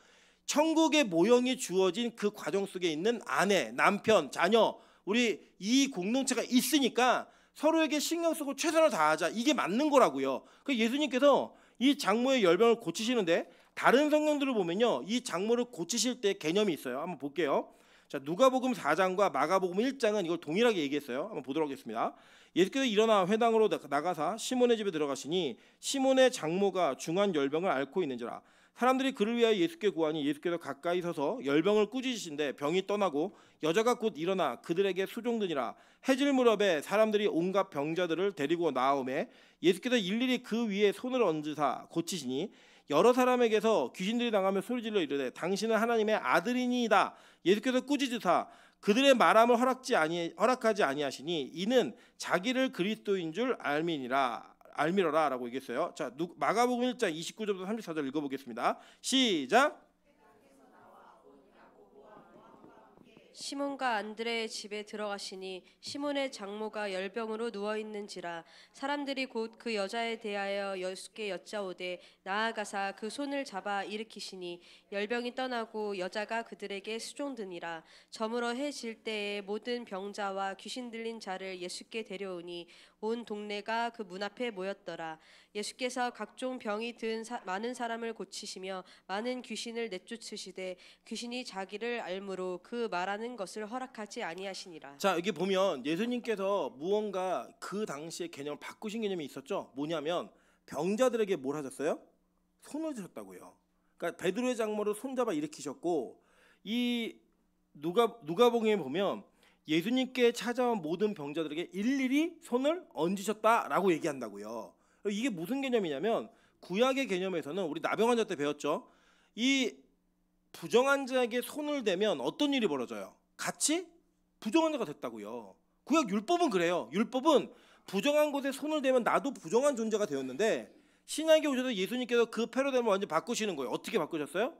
천국의 모형이 주어진 그 과정 속에 있는 아내, 남편, 자녀 우리 이 공동체가 있으니까 서로에게 신경 쓰고 최선을 다하자 이게 맞는 거라고요. 그 예수님께서 이 장모의 열병을 고치시는데 다른 성경들을 보면요 이 장모를 고치실 때 개념이 있어요. 한번 볼게요. 자, 누가복음 4장과 마가복음 1장은 이걸 동일하게 얘기했어요. 한번 보도록 하겠습니다. 예수께서 일어나 회당으로 나가사 시몬의 집에 들어가시니 시몬의 장모가 중한 열병을 앓고 있는지라 사람들이 그를 위하여 예수께 구하니 예수께서 가까이 서서 열병을 꾸짖으신데 병이 떠나고 여자가 곧 일어나 그들에게 수종드니라. 해질 무렵에 사람들이 온갖 병자들을 데리고 나오매 예수께서 일일이 그 위에 손을 얹으사 고치시니 여러 사람에게서 귀신들이 나가며 소리질러 이르되 당신은 하나님의 아들이니이다. 예수께서 꾸짖으사 그들의 말함을 허락하지 아니하시니 이는 자기를 그리스도인 줄 알미러라라고 얘기했어요. 자, 마가복음 1장 29절부터 34절 읽어보겠습니다. 시작. 시몬과 안드레의 집에 들어가시니 시몬의 장모가 열병으로 누워 있는지라 사람들이 곧 그 여자에 대하여 예수께 여짜오되 나아가사 그 손을 잡아 일으키시니 열병이 떠나고 여자가 그들에게 수종드니라. 저물어 해질 때에 모든 병자와 귀신 들린 자를 예수께 데려오니 온 동네가 그 문 앞에 모였더라. 예수께서 각종 병이 든 많은 사람을 고치시며 많은 귀신을 내쫓으시되 귀신이 자기를 알므로 그 말하는 것을 허락하지 아니하시니라. 자, 여기 보면 예수님께서 무언가 그 당시의 개념을 바꾸신 개념이 있었죠. 뭐냐면 병자들에게 뭘 하셨어요? 손을 드셨다고요. 그러니까 베드로의 장모를 손잡아 일으키셨고 이 누가복음에 보면 예수님께 찾아온 모든 병자들에게 일일이 손을 얹으셨다라고 얘기한다고요. 이게 무슨 개념이냐면 구약의 개념에서는 우리 나병 환자 때 배웠죠. 이 부정 환자에게 손을 대면 어떤 일이 벌어져요? 같이 부정 환자가 됐다고요. 구약 율법은 그래요. 율법은 부정한 곳에 손을 대면 나도 부정한 존재가 되었는데 신약에 오셔서 예수님께서 그 패러다임을 완전히 바꾸시는 거예요. 어떻게 바꾸셨어요?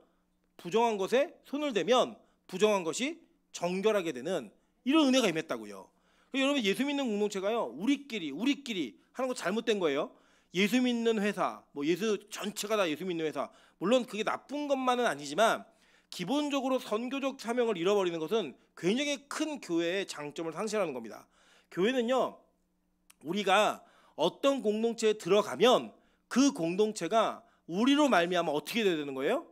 부정한 것에 손을 대면 부정한 것이 정결하게 되는 이런 은혜가 임했다고요. 여러분 예수 믿는 공동체가요 우리끼리 하는 거 잘못된 거예요. 예수 믿는 회사, 뭐 예수 전체가 다 예수 믿는 회사, 물론 그게 나쁜 것만은 아니지만 기본적으로 선교적 사명을 잃어버리는 것은 굉장히 큰 교회의 장점을 상실하는 겁니다. 교회는요 우리가 어떤 공동체에 들어가면 그 공동체가 우리로 말미암아 어떻게 돼야 되는 거예요?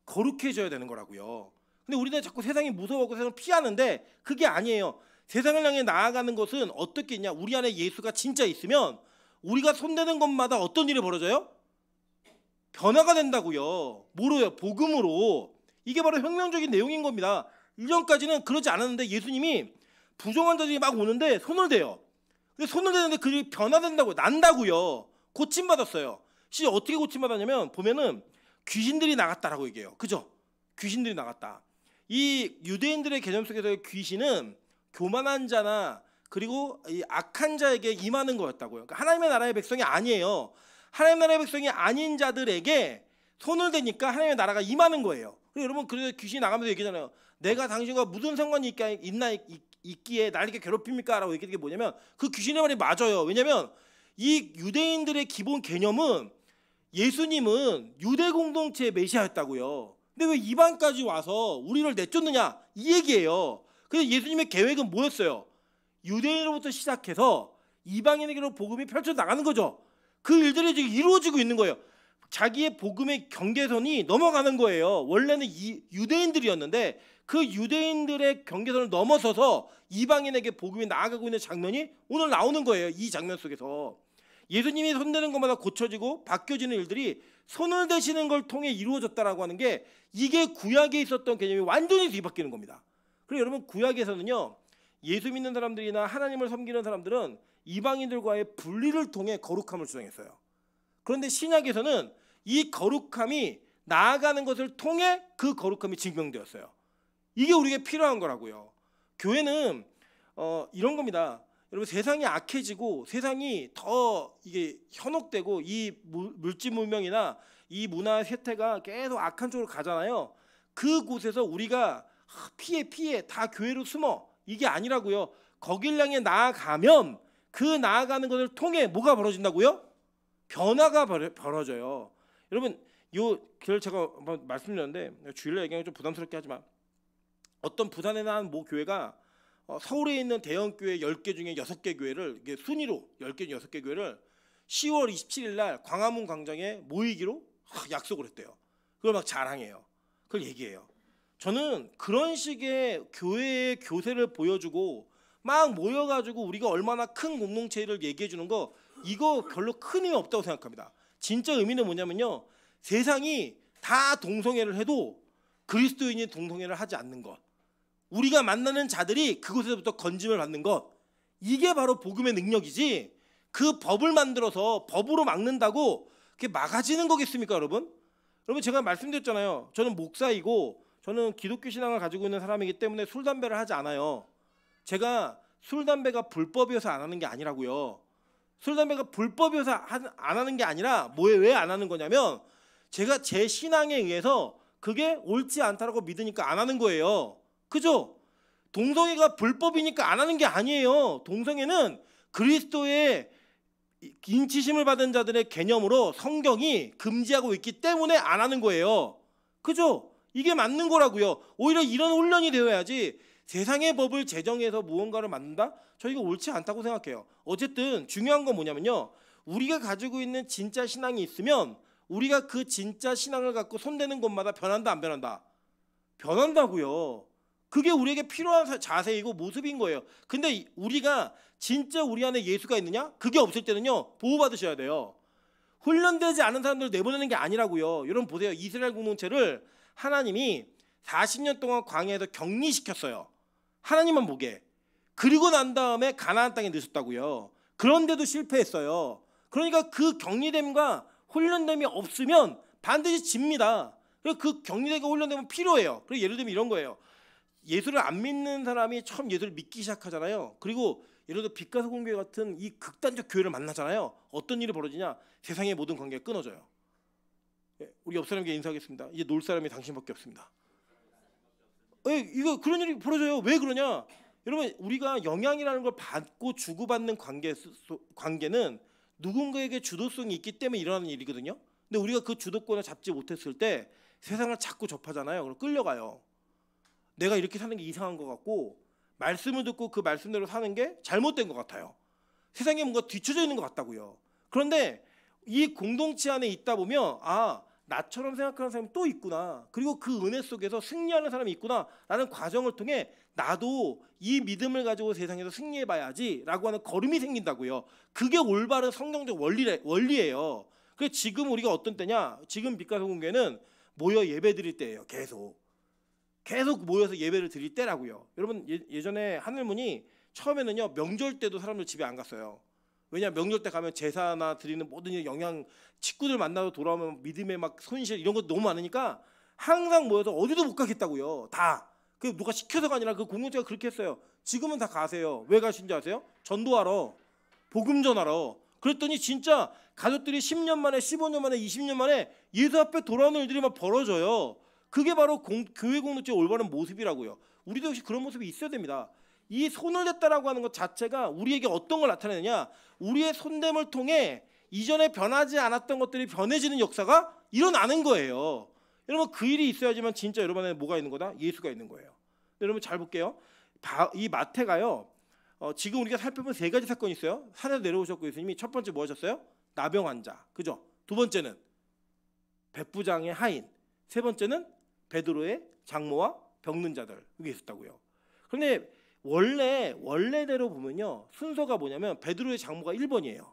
거룩해져야 되는 거라고요. 근데 우리는 자꾸 세상이 무서워하고 세상을 피하는데 그게 아니에요. 세상을 향해 나아가는 것은 어떻게 있냐? 우리 안에 예수가 진짜 있으면 우리가 손대는 것마다 어떤 일이 벌어져요? 변화가 된다고요. 뭐로요? 복음으로. 이게 바로 혁명적인 내용인 겁니다. 이전까지는 그러지 않았는데 예수님이 부정한 자들이 막 오는데 손을 대요. 근데 손을 대는데 그게 변화된다고요. 난다고요. 고침받았어요. 실제 어떻게 고침받았냐면 보면은 귀신들이 나갔다라고 얘기해요. 그죠? 귀신들이 나갔다. 이 유대인들의 개념 속에서의 귀신은 교만한 자나 그리고 이 악한 자에게 임하는 거였다고요. 그러니까 하나님의 나라의 백성이 아니에요. 하나님의 나라의 백성이 아닌 자들에게 손을 대니까 하나님의 나라가 임하는 거예요. 여러분 그래서 귀신이 나가면서 얘기잖아요. 내가 당신과 무슨 상관이 있기에 날 이렇게 괴롭힙니까? 라고 얘기하는 게 뭐냐면 그 귀신의 말이 맞아요. 왜냐면 이 유대인들의 기본 개념은 예수님은 유대 공동체의 메시아였다고요. 근데 왜 이방까지 와서 우리를 내쫓느냐 이 얘기예요. 근데 예수님의 계획은 뭐였어요? 유대인으로부터 시작해서 이방인에게로 복음이 펼쳐 나가는 거죠. 그 일들이 지금 이루어지고 있는 거예요. 자기의 복음의 경계선이 넘어가는 거예요. 원래는 유대인들이었는데 그 유대인들의 경계선을 넘어서서 이방인에게 복음이 나아가고 있는 장면이 오늘 나오는 거예요. 이 장면 속에서 예수님이 손대는 것마다 고쳐지고 바뀌어지는 일들이 손을 대시는 걸 통해 이루어졌다라고 하는 게 이게 구약에 있었던 개념이 완전히 뒤바뀌는 겁니다. 그리고 여러분 구약에서는요, 예수 믿는 사람들이나 하나님을 섬기는 사람들은 이방인들과의 분리를 통해 거룩함을 주장했어요. 그런데 신약에서는 이 거룩함이 나아가는 것을 통해 그 거룩함이 증명되었어요. 이게 우리에게 필요한 거라고요. 교회는 이런 겁니다. 여러분 세상이 악해지고 세상이 더 이게 현혹되고 이 물질 문명이나 이 문화 쇠퇴가 계속 악한 쪽으로 가잖아요. 그곳에서 우리가 피해 다 교회로 숨어 이게 아니라고요. 거길 향해 나아가면 그 나아가는 것을 통해 뭐가 벌어진다고요? 변화가 벌어져요. 여러분 그걸 제가 한번 말씀드렸는데 주일날 얘기하면 좀 부담스럽게 하지만 어떤 부산에 난 모 교회가 서울에 있는 대형 교회 10개 중에 6개 교회를 이게 순위로 10개 중 6개 교회를 10월 27일 날 광화문 광장에 모이기로 약속을 했대요. 그걸 막 자랑해요. 그걸 얘기해요. 저는 그런 식의 교회의 교세를 보여주고 막 모여가지고 우리가 얼마나 큰 공동체를 얘기해 주는 거 이거 별로 큰 의미 없다고 생각합니다. 진짜 의미는 뭐냐면요, 세상이 다 동성애를 해도 그리스도인이 동성애를 하지 않는 것, 우리가 만나는 자들이 그곳에서부터 건짐을 받는 것, 이게 바로 복음의 능력이지 그 법을 만들어서 법으로 막는다고 그게 막아지는 거겠습니까? 여러분 제가 말씀드렸잖아요. 저는 목사이고 저는 기독교 신앙을 가지고 있는 사람이기 때문에 술 담배를 하지 않아요. 제가 술 담배가 불법이어서 안 하는 게 아니라고요. 술 담배가 불법이어서 안 하는 게 아니라 왜 안 하는 거냐면 제가 제 신앙에 의해서 그게 옳지 않다라고 믿으니까 안 하는 거예요. 그죠? 동성애가 불법이니까 안 하는 게 아니에요. 동성애는 그리스도의 인치심을 받은 자들의 개념으로 성경이 금지하고 있기 때문에 안 하는 거예요. 그죠? 이게 맞는 거라고요. 오히려 이런 훈련이 되어야지 세상의 법을 제정해서 무언가를 만든다? 저 이거 옳지 않다고 생각해요. 어쨌든 중요한 건 뭐냐면요, 우리가 가지고 있는 진짜 신앙이 있으면 우리가 그 진짜 신앙을 갖고 손대는 곳마다 변한다 안 변한다? 변한다고요. 그게 우리에게 필요한 자세이고 모습인 거예요. 근데 우리가 진짜 우리 안에 예수가 있느냐? 그게 없을 때는요, 보호받으셔야 돼요. 훈련되지 않은 사람들 내보내는 게 아니라고요. 여러분 보세요. 이스라엘 공동체를 하나님이 40년 동안 광야에서 격리시켰어요. 하나님만 보게. 그리고 난 다음에 가나안 땅에 넣으셨다고요. 그런데도 실패했어요. 그러니까 그 격리됨과 훈련됨이 없으면 반드시 집니다. 그 격리됨과 훈련됨은 필요해요. 그리고 예를 들면 이런 거예요. 예수를 안 믿는 사람이 처음 예수를 믿기 시작하잖아요. 그리고 예를 들어 빛과 소금 교회 같은 이 극단적 교회를 만나잖아요. 어떤 일이 벌어지냐? 세상의 모든 관계가 끊어져요. 우리 옆 사람에게 인사하겠습니다. 이제 놀 사람이 당신밖에 없습니다. 이거 그런 일이 벌어져요. 왜 그러냐? 여러분 우리가 영향이라는 걸 받고 주고받는 관계는 누군가에게 주도성이 있기 때문에 일어나는 일이거든요. 근데 우리가 그 주도권을 잡지 못했을 때 세상을 자꾸 접하잖아요. 그럼 끌려가요. 내가 이렇게 사는 게 이상한 것 같고 말씀을 듣고 그 말씀대로 사는 게 잘못된 것 같아요. 세상에 뭔가 뒤쳐져 있는 것 같다고요. 그런데 이 공동체 안에 있다 보면 나처럼 생각하는 사람이 또 있구나. 그리고 그 은혜 속에서 승리하는 사람이 있구나 라는 과정을 통해 나도 이 믿음을 가지고 세상에서 승리해봐야지 라고 하는 걸음이 생긴다고요. 그게 올바른 성경적 원리예요. 그래서 지금 우리가 어떤 때냐? 지금 빛과 소금 교회는 모여 예배 드릴 때예요. 계속 모여서 예배를 드릴 때라고요. 여러분 예전에 하늘문이 처음에는요, 명절 때도 사람들 집에 안 갔어요. 왜냐, 명절 때 가면 제사나 드리는 모든 일 영향, 친구들 만나서 돌아오면 믿음의 막 손실 이런 것 너무 많으니까 항상 모여서 어디도 못 가겠다고요. 다. 그 누가 시켜서가 아니라 그 공동체가 그렇게 했어요. 지금은 다 가세요. 왜 가신지 아세요? 전도하러, 복음 전하러. 그랬더니 진짜 가족들이 10년 만에, 15년 만에, 20년 만에 예수 앞에 돌아오는 일들이 막 벌어져요. 그게 바로 교회 공동체의 올바른 모습이라고요. 우리도 역시 그런 모습이 있어야 됩니다. 이 손을 댔다라고 하는 것 자체가 우리에게 어떤 걸 나타내느냐? 우리의 손됨을 통해 이전에 변하지 않았던 것들이 변해지는 역사가 일어나는 거예요. 여러분 그 일이 있어야지만 진짜 여러분 안에 뭐가 있는 거다? 예수가 있는 거예요. 여러분 잘 볼게요. 이 마태가요. 지금 우리가 살펴본 세 가지 사건이 있어요. 산에서 내려오셨고 예수님이 첫 번째 뭐 하셨어요? 나병 환자. 그죠? 두 번째는 백부장의 하인. 세 번째는 베드로의 장모와 병든 자들. 이게 있었다고요. 그런데 원래대로 보면요. 순서가 뭐냐면 베드로의 장모가 1번이에요.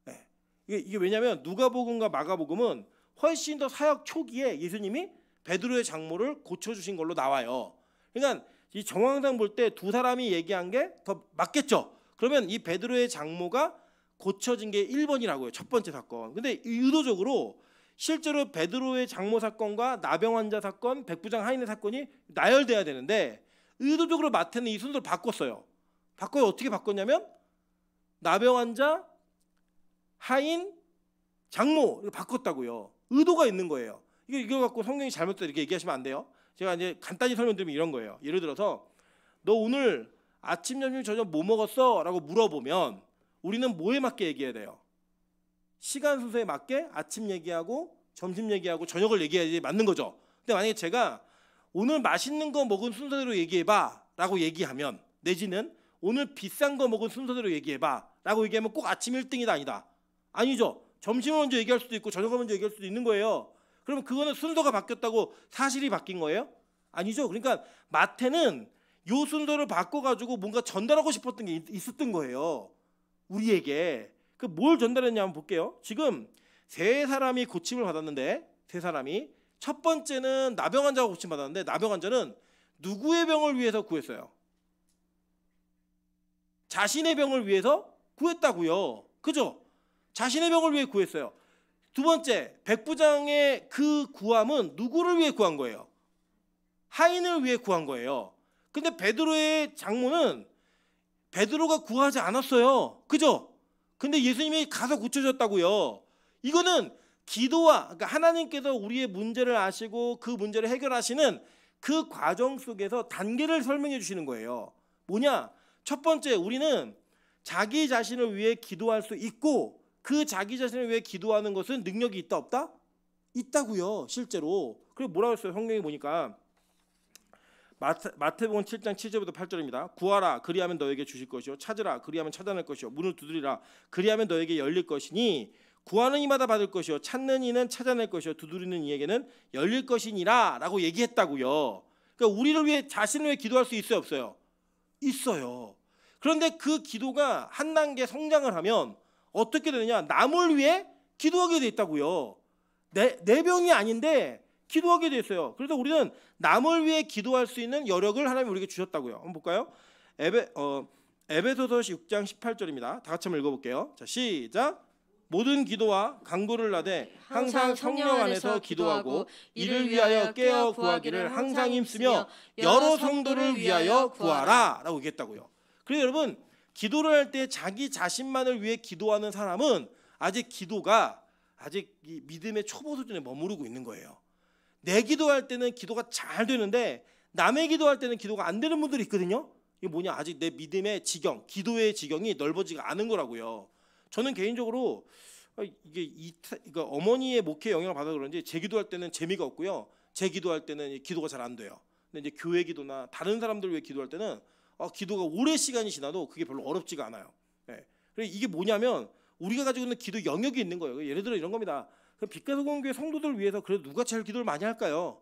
네. 이게 왜냐면 누가복음과 마가복음은 훨씬 더 사역 초기에 예수님이 베드로의 장모를 고쳐주신 걸로 나와요. 그러니까 이 정황상 볼 때 두 사람이 얘기한 게 더 맞겠죠. 그러면 이 베드로의 장모가 고쳐진 게 1번이라고요. 첫 번째 사건. 근데 의도적으로 실제로 베드로의 장모 사건과 나병 환자 사건, 백부장 하인의 사건이 나열돼야 되는데 의도적으로 마태는 이 순서를 바꿨어요. 어떻게 바꿨냐면 나병 환자, 하인, 장모 이렇게 바꿨다고요. 의도가 있는 거예요. 이거 갖고 성경이 잘못됐다 이렇게 얘기하시면 안 돼요. 제가 이제 간단히 설명드리면 이런 거예요. 예를 들어서 너 오늘 아침, 점심, 저녁 뭐 먹었어? 라고 물어보면 우리는 뭐에 맞게 얘기해야 돼요? 시간 순서에 맞게 아침 얘기하고 점심 얘기하고 저녁을 얘기해야지 맞는 거죠. 근데 만약에 제가 오늘 맛있는 거 먹은 순서대로 얘기해봐 라고 얘기하면 내지는 오늘 비싼 거 먹은 순서대로 얘기해봐 라고 얘기하면 꼭 아침 1등이다 아니다. 아니죠. 점심을 먼저 얘기할 수도 있고 저녁을 먼저 얘기할 수도 있는 거예요. 그러면 그거는 순서가 바뀌었다고 사실이 바뀐 거예요? 아니죠. 그러니까 마태는 요 순서를 바꿔가지고 뭔가 전달하고 싶었던 게 있었던 거예요. 우리에게. 그 뭘 전달했냐 한번 볼게요. 지금 세 사람이 고침을 받았는데 세 사람이 첫 번째는 나병 환자가 고침 받았는데 나병 환자는 누구의 병을 위해서 구했어요? 자신의 병을 위해서 구했다고요. 그죠? 자신의 병을 위해 구했어요. 두 번째, 백부장의 그 구함은 누구를 위해 구한 거예요? 하인을 위해 구한 거예요. 근데 베드로의 장모는 베드로가 구하지 않았어요. 그죠? 근데 예수님이 가서 고쳐줬다고요. 이거는 기도와 그러니까 하나님께서 우리의 문제를 아시고 그 문제를 해결하시는 그 과정 속에서 단계를 설명해 주시는 거예요. 뭐냐? 첫 번째, 우리는 자기 자신을 위해 기도할 수 있고 그 자기 자신을 위해 기도하는 것은 능력이 있다 없다? 있다고요. 실제로. 그리고 뭐라고 했어요? 성경에 보니까 마태복음 7장 7절부터 8절입니다. 구하라 그리하면 너에게 주실 것이요 찾으라 그리하면 찾아낼 것이요 문을 두드리라 그리하면 너에게 열릴 것이니 구하는 이마다 받을 것이요 찾는 이는 찾아낼 것이요 두드리는 이에게는 열릴 것이니라 라고 얘기했다고요. 그러니까 우리를 위해 자신을 위해 기도할 수 있어요 없어요? 있어요. 그런데 그 기도가 한 단계 성장을 하면 어떻게 되느냐? 남을 위해 기도하게 돼 있다고요. 내 병이 아닌데 기도하게 돼 있어요. 그래서 우리는 남을 위해 기도할 수 있는 여력을 하나님 우리에게 주셨다고요. 한번 볼까요? 에베소서 6장 18절입니다. 다 같이 한번 읽어볼게요. 자, 시작. 모든 기도와 간구를 나되 항상 성령 안에서 기도하고 이를 위하여 깨어 구하기를 항상 힘쓰며 여러 성도를 위하여 구하라 라고 얘기했다고요. 그래서 여러분 기도를 할 때 자기 자신만을 위해 기도하는 사람은 아직 기도가 아직 이 믿음의 초보 수준에 머무르고 있는 거예요. 내 기도할 때는 기도가 잘 되는데 남의 기도할 때는 기도가 안 되는 분들이 있거든요. 이게 뭐냐? 아직 내 믿음의 지경, 기도의 지경이 넓어지가 않은 거라고요. 저는 개인적으로 이게 어머니의 목회 영향을 받아 그런지 제 기도할 때는 재미가 없고요. 제 기도할 때는 기도가 잘 안 돼요. 근데 이제 교회 기도나 다른 사람들 위해 기도할 때는 기도가 오래 시간이 지나도 그게 별로 어렵지가 않아요. 네. 그래서 이게 뭐냐면 우리가 가지고 있는 기도 영역이 있는 거예요. 예를 들어 이런 겁니다. 빛가소공교회 성도들 위해서 그래도 누가 제일 기도를 많이 할까요?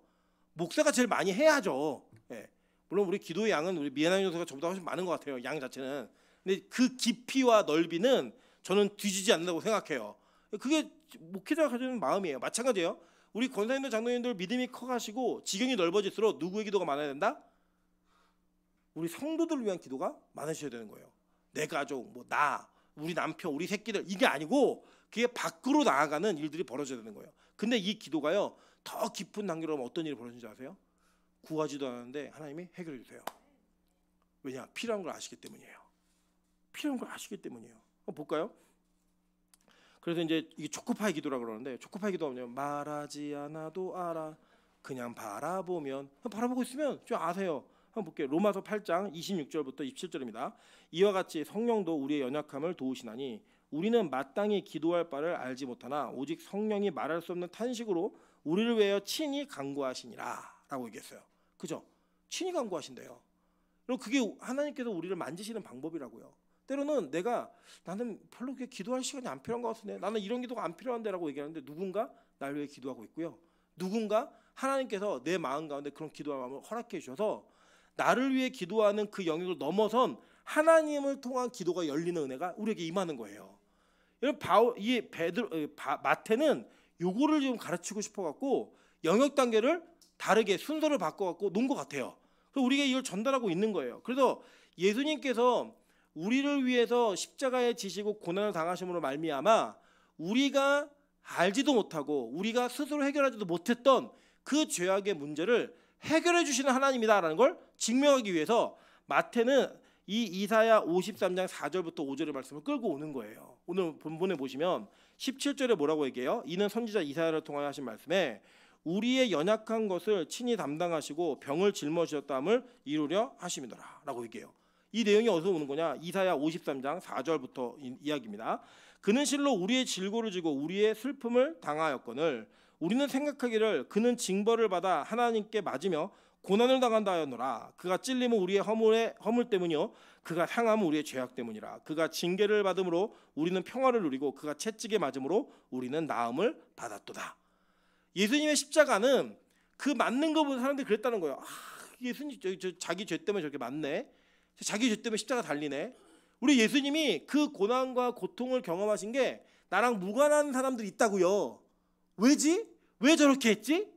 목사가 제일 많이 해야죠. 네. 물론 우리 기도의 양은 우리 미애나임 교사가 저보다 훨씬 많은 것 같아요. 양 자체는. 근데 그 깊이와 넓이는 저는 뒤지지 않는다고 생각해요. 그게 목회자가 가지고 있는 마음이에요. 마찬가지예요. 우리 권사님들 장로님들 믿음이 커가시고 지경이 넓어질수록 누구의 기도가 많아야 된다? 우리 성도들을 위한 기도가 많으셔야 되는 거예요. 내 가족, 뭐 나, 우리 남편, 우리 새끼들 이게 아니고 그게 밖으로 나아가는 일들이 벌어져야 되는 거예요. 근데 이 기도가요 더 깊은 단계로 하면 어떤 일이 벌어지는지 아세요? 구하지도 않았는데 하나님이 해결해 주세요. 왜냐? 필요한 걸 아시기 때문이에요. 필요한 걸 아시기 때문이에요. 한번 볼까요? 그래서 이제 이게 초코파이 기도라고 그러는데 초코파이 기도가 뭐냐면 말하지 않아도 알아 그냥 바라보면 바라보고 있으면 좀 아세요. 한번 볼게요. 로마서 8장 26절부터 27절입니다. 이와 같이 성령도 우리의 연약함을 도우시나니 우리는 마땅히 기도할 바를 알지 못하나 오직 성령이 말할 수 없는 탄식으로 우리를 위하여 친히 간구하시니라 라고 얘기했어요. 그죠? 친히 간구하신대요. 그럼 그게 하나님께서 우리를 만지시는 방법이라고요. 때로는 나는 별로 그렇게 기도할 시간이 안 필요한 것 같은데, 나는 이런 기도가 안 필요한데 라고 얘기하는데 누군가 날 위해 기도하고 있고요. 누군가 하나님께서 내 마음 가운데 그런 기도의 마음을 허락해 주셔서 나를 위해 기도하는 그 영역을 넘어선 하나님을 통한 기도가 열리는 은혜가 우리에게 임하는 거예요. 마태는 요거를 좀 가르치고 싶어 갖고 영역 단계를 다르게 순서를 바꿔 갖고 놓은 것 같아요. 그래서 우리가 이걸 전달하고 있는 거예요. 그래서 예수님께서 우리를 위해서 십자가에 지시고 고난을 당하심으로 말미암아 우리가 알지도 못하고 우리가 스스로 해결하지도 못했던 그 죄악의 문제를 해결해 주시는 하나님이다라는 걸 증명하기 위해서 마태는 이 이사야 53장 4절부터 5절의 말씀을 끌고 오는 거예요. 오늘 본문에 보시면 17절에 뭐라고 얘기해요? 이는 선지자 이사야를 통하여 하신 말씀에 우리의 연약한 것을 친히 담당하시고 병을 짊어지셨다함을 이루려 하심이더라 라고 얘기해요. 이 내용이 어디서 오는 거냐? 이사야 53장 4절부터 이야기입니다. 그는 실로 우리의 질고를 지고 우리의 슬픔을 당하였거늘 우리는 생각하기를 그는 징벌을 받아 하나님께 맞으며 고난을 당한다 하였노라. 그가 찔림은 우리의 허물 때문이요 그가 상함은 우리의 죄악 때문이라. 그가 징계를 받음으로 우리는 평화를 누리고 그가 채찍에 맞음으로 우리는 나음을 받았도다. 예수님의 십자가는 그 맞는 거 보는 사람들이 그랬다는 거예요. 예수님 자기 죄 때문에 저렇게 맞네. 자기 죄 때문에 십자가 달리네. 우리 예수님이 그 고난과 고통을 경험하신 게 나랑 무관한 사람들이 있다고요. 왜지? 왜 저렇게 했지?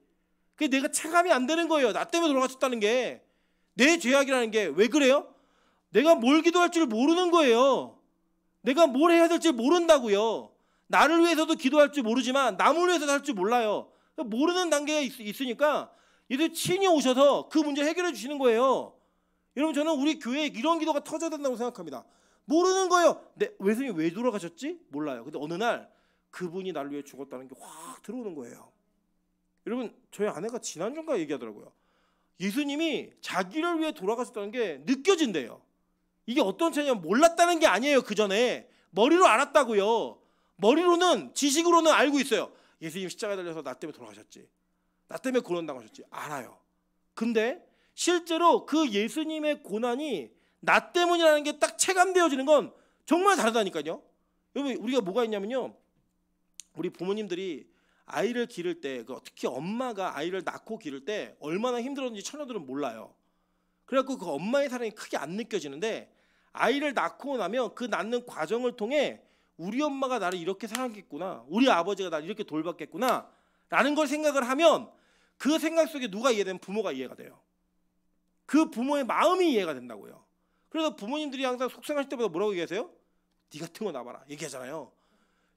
그게 내가 체감이 안 되는 거예요. 나 때문에 돌아가셨다는 게. 내 죄악이라는 게 왜 그래요? 내가 뭘 기도할 줄 모르는 거예요. 내가 뭘 해야 될지 모른다고요. 나를 위해서도 기도할 줄 모르지만 남을 위해서도 할 줄 몰라요. 모르는 단계가 있으니까 예수님 친히 오셔서 그 문제 해결해 주시는 거예요. 여러분, 저는 우리 교회에 이런 기도가 터져야 된다고 생각합니다. 모르는 거예요. 예수님 왜 돌아가셨지? 몰라요. 근데 어느 날 그분이 나를 위해 죽었다는 게 확 들어오는 거예요. 여러분, 저희 아내가 지난주인가 얘기하더라고요. 예수님이 자기를 위해 돌아가셨다는 게 느껴진대요. 이게 어떤 차이냐면 몰랐다는 게 아니에요. 그 전에 머리로 알았다고요. 머리로는, 지식으로는 알고 있어요. 예수님 십자가에 달려서 나 때문에 돌아가셨지, 나 때문에 고난 당하셨지, 알아요. 근데 실제로 그 예수님의 고난이 나 때문이라는 게 딱 체감되어지는 건 정말 다르다니까요. 여러분, 우리가 뭐가 있냐면요, 우리 부모님들이 아이를 기를 때, 특히 엄마가 아이를 낳고 기를 때 얼마나 힘들었는지 처녀들은 몰라요. 그래갖고 그 엄마의 사랑이 크게 안 느껴지는데, 아이를 낳고 나면 그 낳는 과정을 통해 우리 엄마가 나를 이렇게 사랑했구나, 우리 아버지가 나를 이렇게 돌봤겠구나 라는 걸 생각을 하면 그 생각 속에 누가 이해되면 부모가 이해가 돼요. 그 부모의 마음이 이해가 된다고요. 그래서 부모님들이 항상 속상하실 때마다 뭐라고 얘기하세요? 네 같은 거 낳아봐라 얘기하잖아요.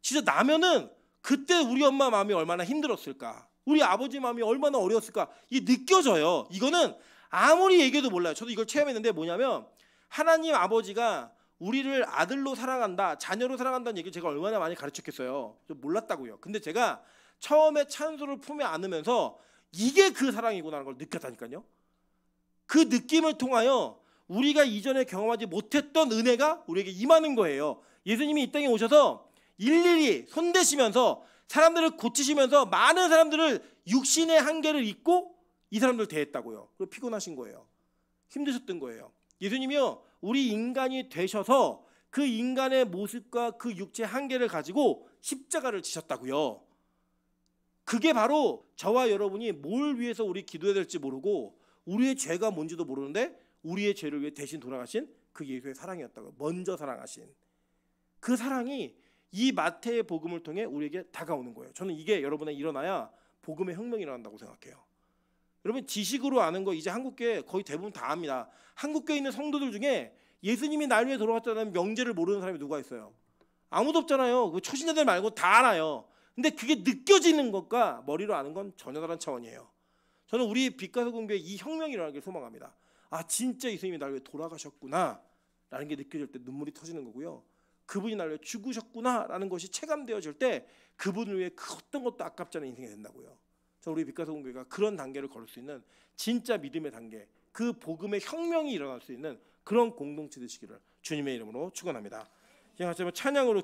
진짜 나면은 그때 우리 엄마 마음이 얼마나 힘들었을까, 우리 아버지 마음이 얼마나 어려웠을까, 이게 느껴져요. 이거는 아무리 얘기해도 몰라요. 저도 이걸 체험했는데, 뭐냐면 하나님 아버지가 우리를 아들로 사랑한다, 자녀로 사랑한다는 얘기를 제가 얼마나 많이 가르쳤겠어요. 좀 몰랐다고요. 근데 제가 처음에 찬수를 품에 안으면서 이게 그 사랑이구나 하는 걸 느꼈다니까요. 그 느낌을 통하여 우리가 이전에 경험하지 못했던 은혜가 우리에게 임하는 거예요. 예수님이 이 땅에 오셔서 일일이 손대시면서 사람들을 고치시면서 많은 사람들을 육신의 한계를 잊고 이 사람들을 대했다고요. 그리고 피곤하신 거예요. 힘드셨던 거예요. 예수님이요, 우리 인간이 되셔서 그 인간의 모습과 그 육체의 한계를 가지고 십자가를 지셨다고요. 그게 바로 저와 여러분이 뭘 위해서 우리 기도해야 될지 모르고 우리의 죄가 뭔지도 모르는데 우리의 죄를 위해 대신 돌아가신 그 예수의 사랑이었다고요. 먼저 사랑하신 그 사랑이 이 마태의 복음을 통해 우리에게 다가오는 거예요. 저는 이게 여러분에 일어나야 복음의 혁명이 일어난다고 생각해요. 여러분, 지식으로 아는 거 이제 한국교회 거의 대부분 다 압니다. 한국교회에 있는 성도들 중에 예수님이 날 위해 돌아갔다는 명제를 모르는 사람이 누가 있어요? 아무도 없잖아요. 그 초신자들 말고 다 알아요. 근데 그게 느껴지는 것과 머리로 아는 건 전혀 다른 차원이에요. 저는 우리 빛가서 공교회 이 혁명이 일어나길 소망합니다. 진짜 예수님이 날 위해 돌아가셨구나 라는 게 느껴질 때 눈물이 터지는 거고요. 그분이 날 위해 죽으셨구나 라는 것이 체감되어질 때 그분을 위해 그 어떤 것도 아깝지 않은 인생이 된다고요. 저 우리 빛가서 공교회가 그런 단계를 걸을 수 있는 진짜 믿음의 단계, 그 복음의 혁명이 일어날 수 있는 그런 공동체 되시기를 주님의 이름으로 축원합니다. 이제 같이 한번 찬양으로